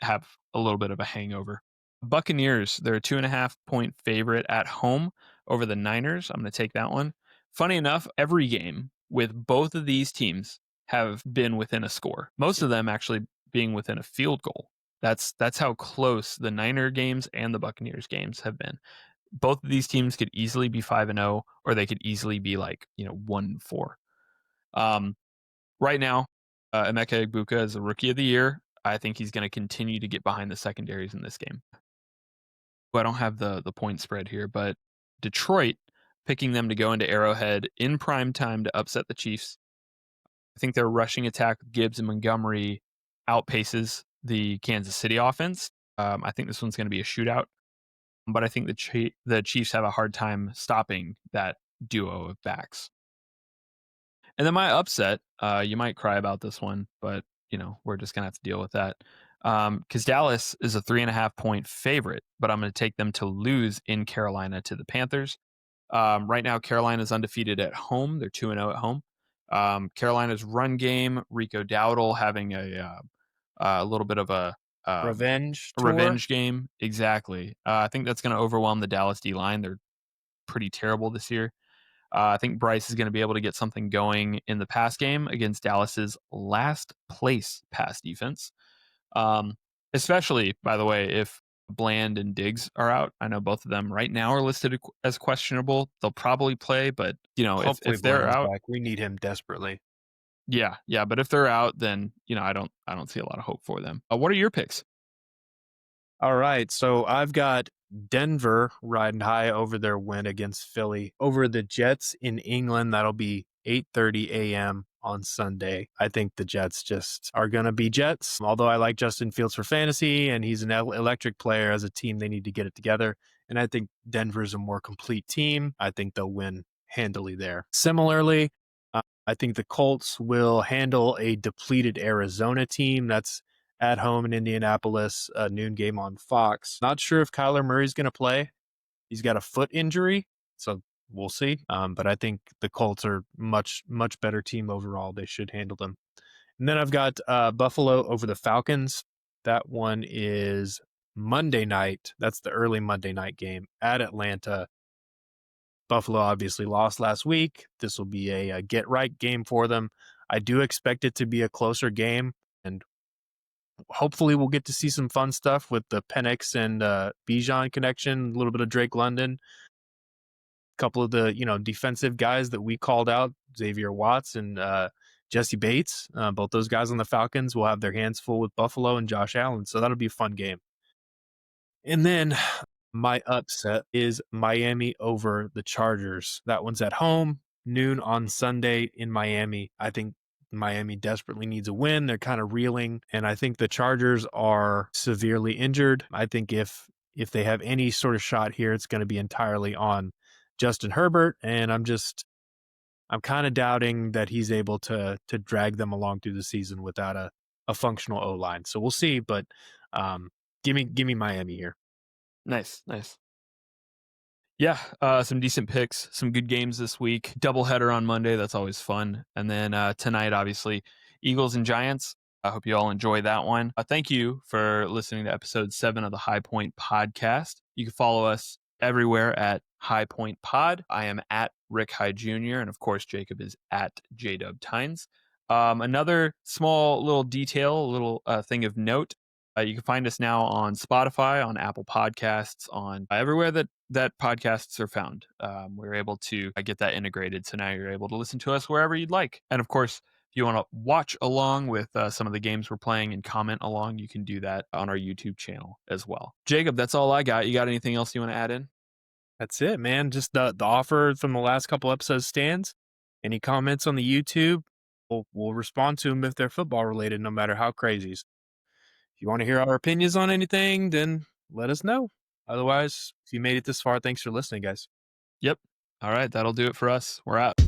A: have a little bit of a hangover. Buccaneers, they're a 2.5 point favorite at home over the Niners. I'm going to take that one. Funny enough, every game with both of these teams have been within a score. Most of them actually being within a field goal. That's how close the Niner games and the Buccaneers games have been. Both of these teams could easily be 5-0, or they could easily be 1-4. Right now, Emeka Egbuka is the rookie of the year. I think he's going to continue to get behind the secondaries in this game. I don't have the point spread here, but Detroit picking them to go into Arrowhead in prime time to upset the Chiefs. I think their rushing attack with Gibbs and Montgomery outpaces the Kansas City offense. I think this one's going to be a shootout, but I think the Chiefs have a hard time stopping that duo of backs. And then my upset, you might cry about this one, but we're just gonna have to deal with that. Because Dallas is a 3.5 point favorite, but I'm going to take them to lose in Carolina to the Panthers. Right now, Carolina's undefeated at home. They're 2-0 at home. Carolina's run game, Rico Dowdle having a little bit of a
B: revenge
A: game. Exactly. I think that's going to overwhelm the Dallas D line. They're pretty terrible this year. I think Bryce is going to be able to get something going in the pass game against Dallas's last place pass defense. Especially, by the way, if Bland and Diggs are out. I know both of them right now are listed as questionable. They'll probably play, but if they're out,
B: back. We need him desperately.
A: Yeah. But if they're out, then I don't see a lot of hope for them. What are your picks?
B: All right, so I've got Denver riding high over their win against Philly over the Jets in England. That'll be 8:30 a.m. on Sunday. I think the Jets just are going to be Jets. Although I like Justin Fields for fantasy and he's an electric player, as a team, they need to get it together. And I think Denver's a more complete team. I think they'll win handily there. Similarly, I think the Colts will handle a depleted Arizona team. That's at home in Indianapolis, a noon game on Fox. Not sure if Kyler Murray's going to play. He's got a foot injury, so we'll see. But I think the Colts are much better team overall. They should handle them. And then I've got Buffalo over the Falcons. That one is Monday night. That's the early Monday night game at Atlanta. Buffalo obviously lost last week. This will be a get right game for them. I do expect it to be a closer game, and hopefully we'll get to see some fun stuff with the Penix and Bijan connection, a little bit of Drake London, a couple of the defensive guys that we called out, Xavier Watts and Jesse Bates. Both those guys on the Falcons will have their hands full with Buffalo and Josh Allen, so that'll be a fun game. And then my upset is Miami over the Chargers. That one's at home, noon on Sunday in Miami. I think Miami desperately needs a win. They're kind of reeling, and I think the Chargers are severely injured. I think if they have any sort of shot here, it's going to be entirely on Justin Herbert, and I'm kind of doubting that he's able to drag them along through the season without a functional O-line. So we'll see, but give me Miami here.
A: Nice. Yeah, some decent picks, some good games this week. Doubleheader on Monday, that's always fun. And then tonight, obviously, Eagles and Giants. I hope you all enjoy that one. Thank you for listening to episode 7 of the High Point Podcast. You can follow us everywhere at High Point Pod. I am at Rick High Jr., and of course, Jacob is at JDubTines. Another small little detail, a little thing of note. You can find us now on Spotify, on Apple Podcasts, on everywhere that podcasts are found. We're able to get that integrated, so now you're able to listen to us wherever you'd like. And of course, if you want to watch along with some of the games we're playing and comment along, you can do that on our YouTube channel as well. Jacob, that's all I got. You got anything else you want to add in?
B: That's it, man. Just the offer from the last couple episodes stands. Any comments on the YouTube, we'll respond to them if they're football related, no matter how crazy. If you want to hear our opinions on anything, then let us know. Otherwise, if you made it this far, thanks for listening, guys.
A: Yep. All right, that'll do it for us. We're out.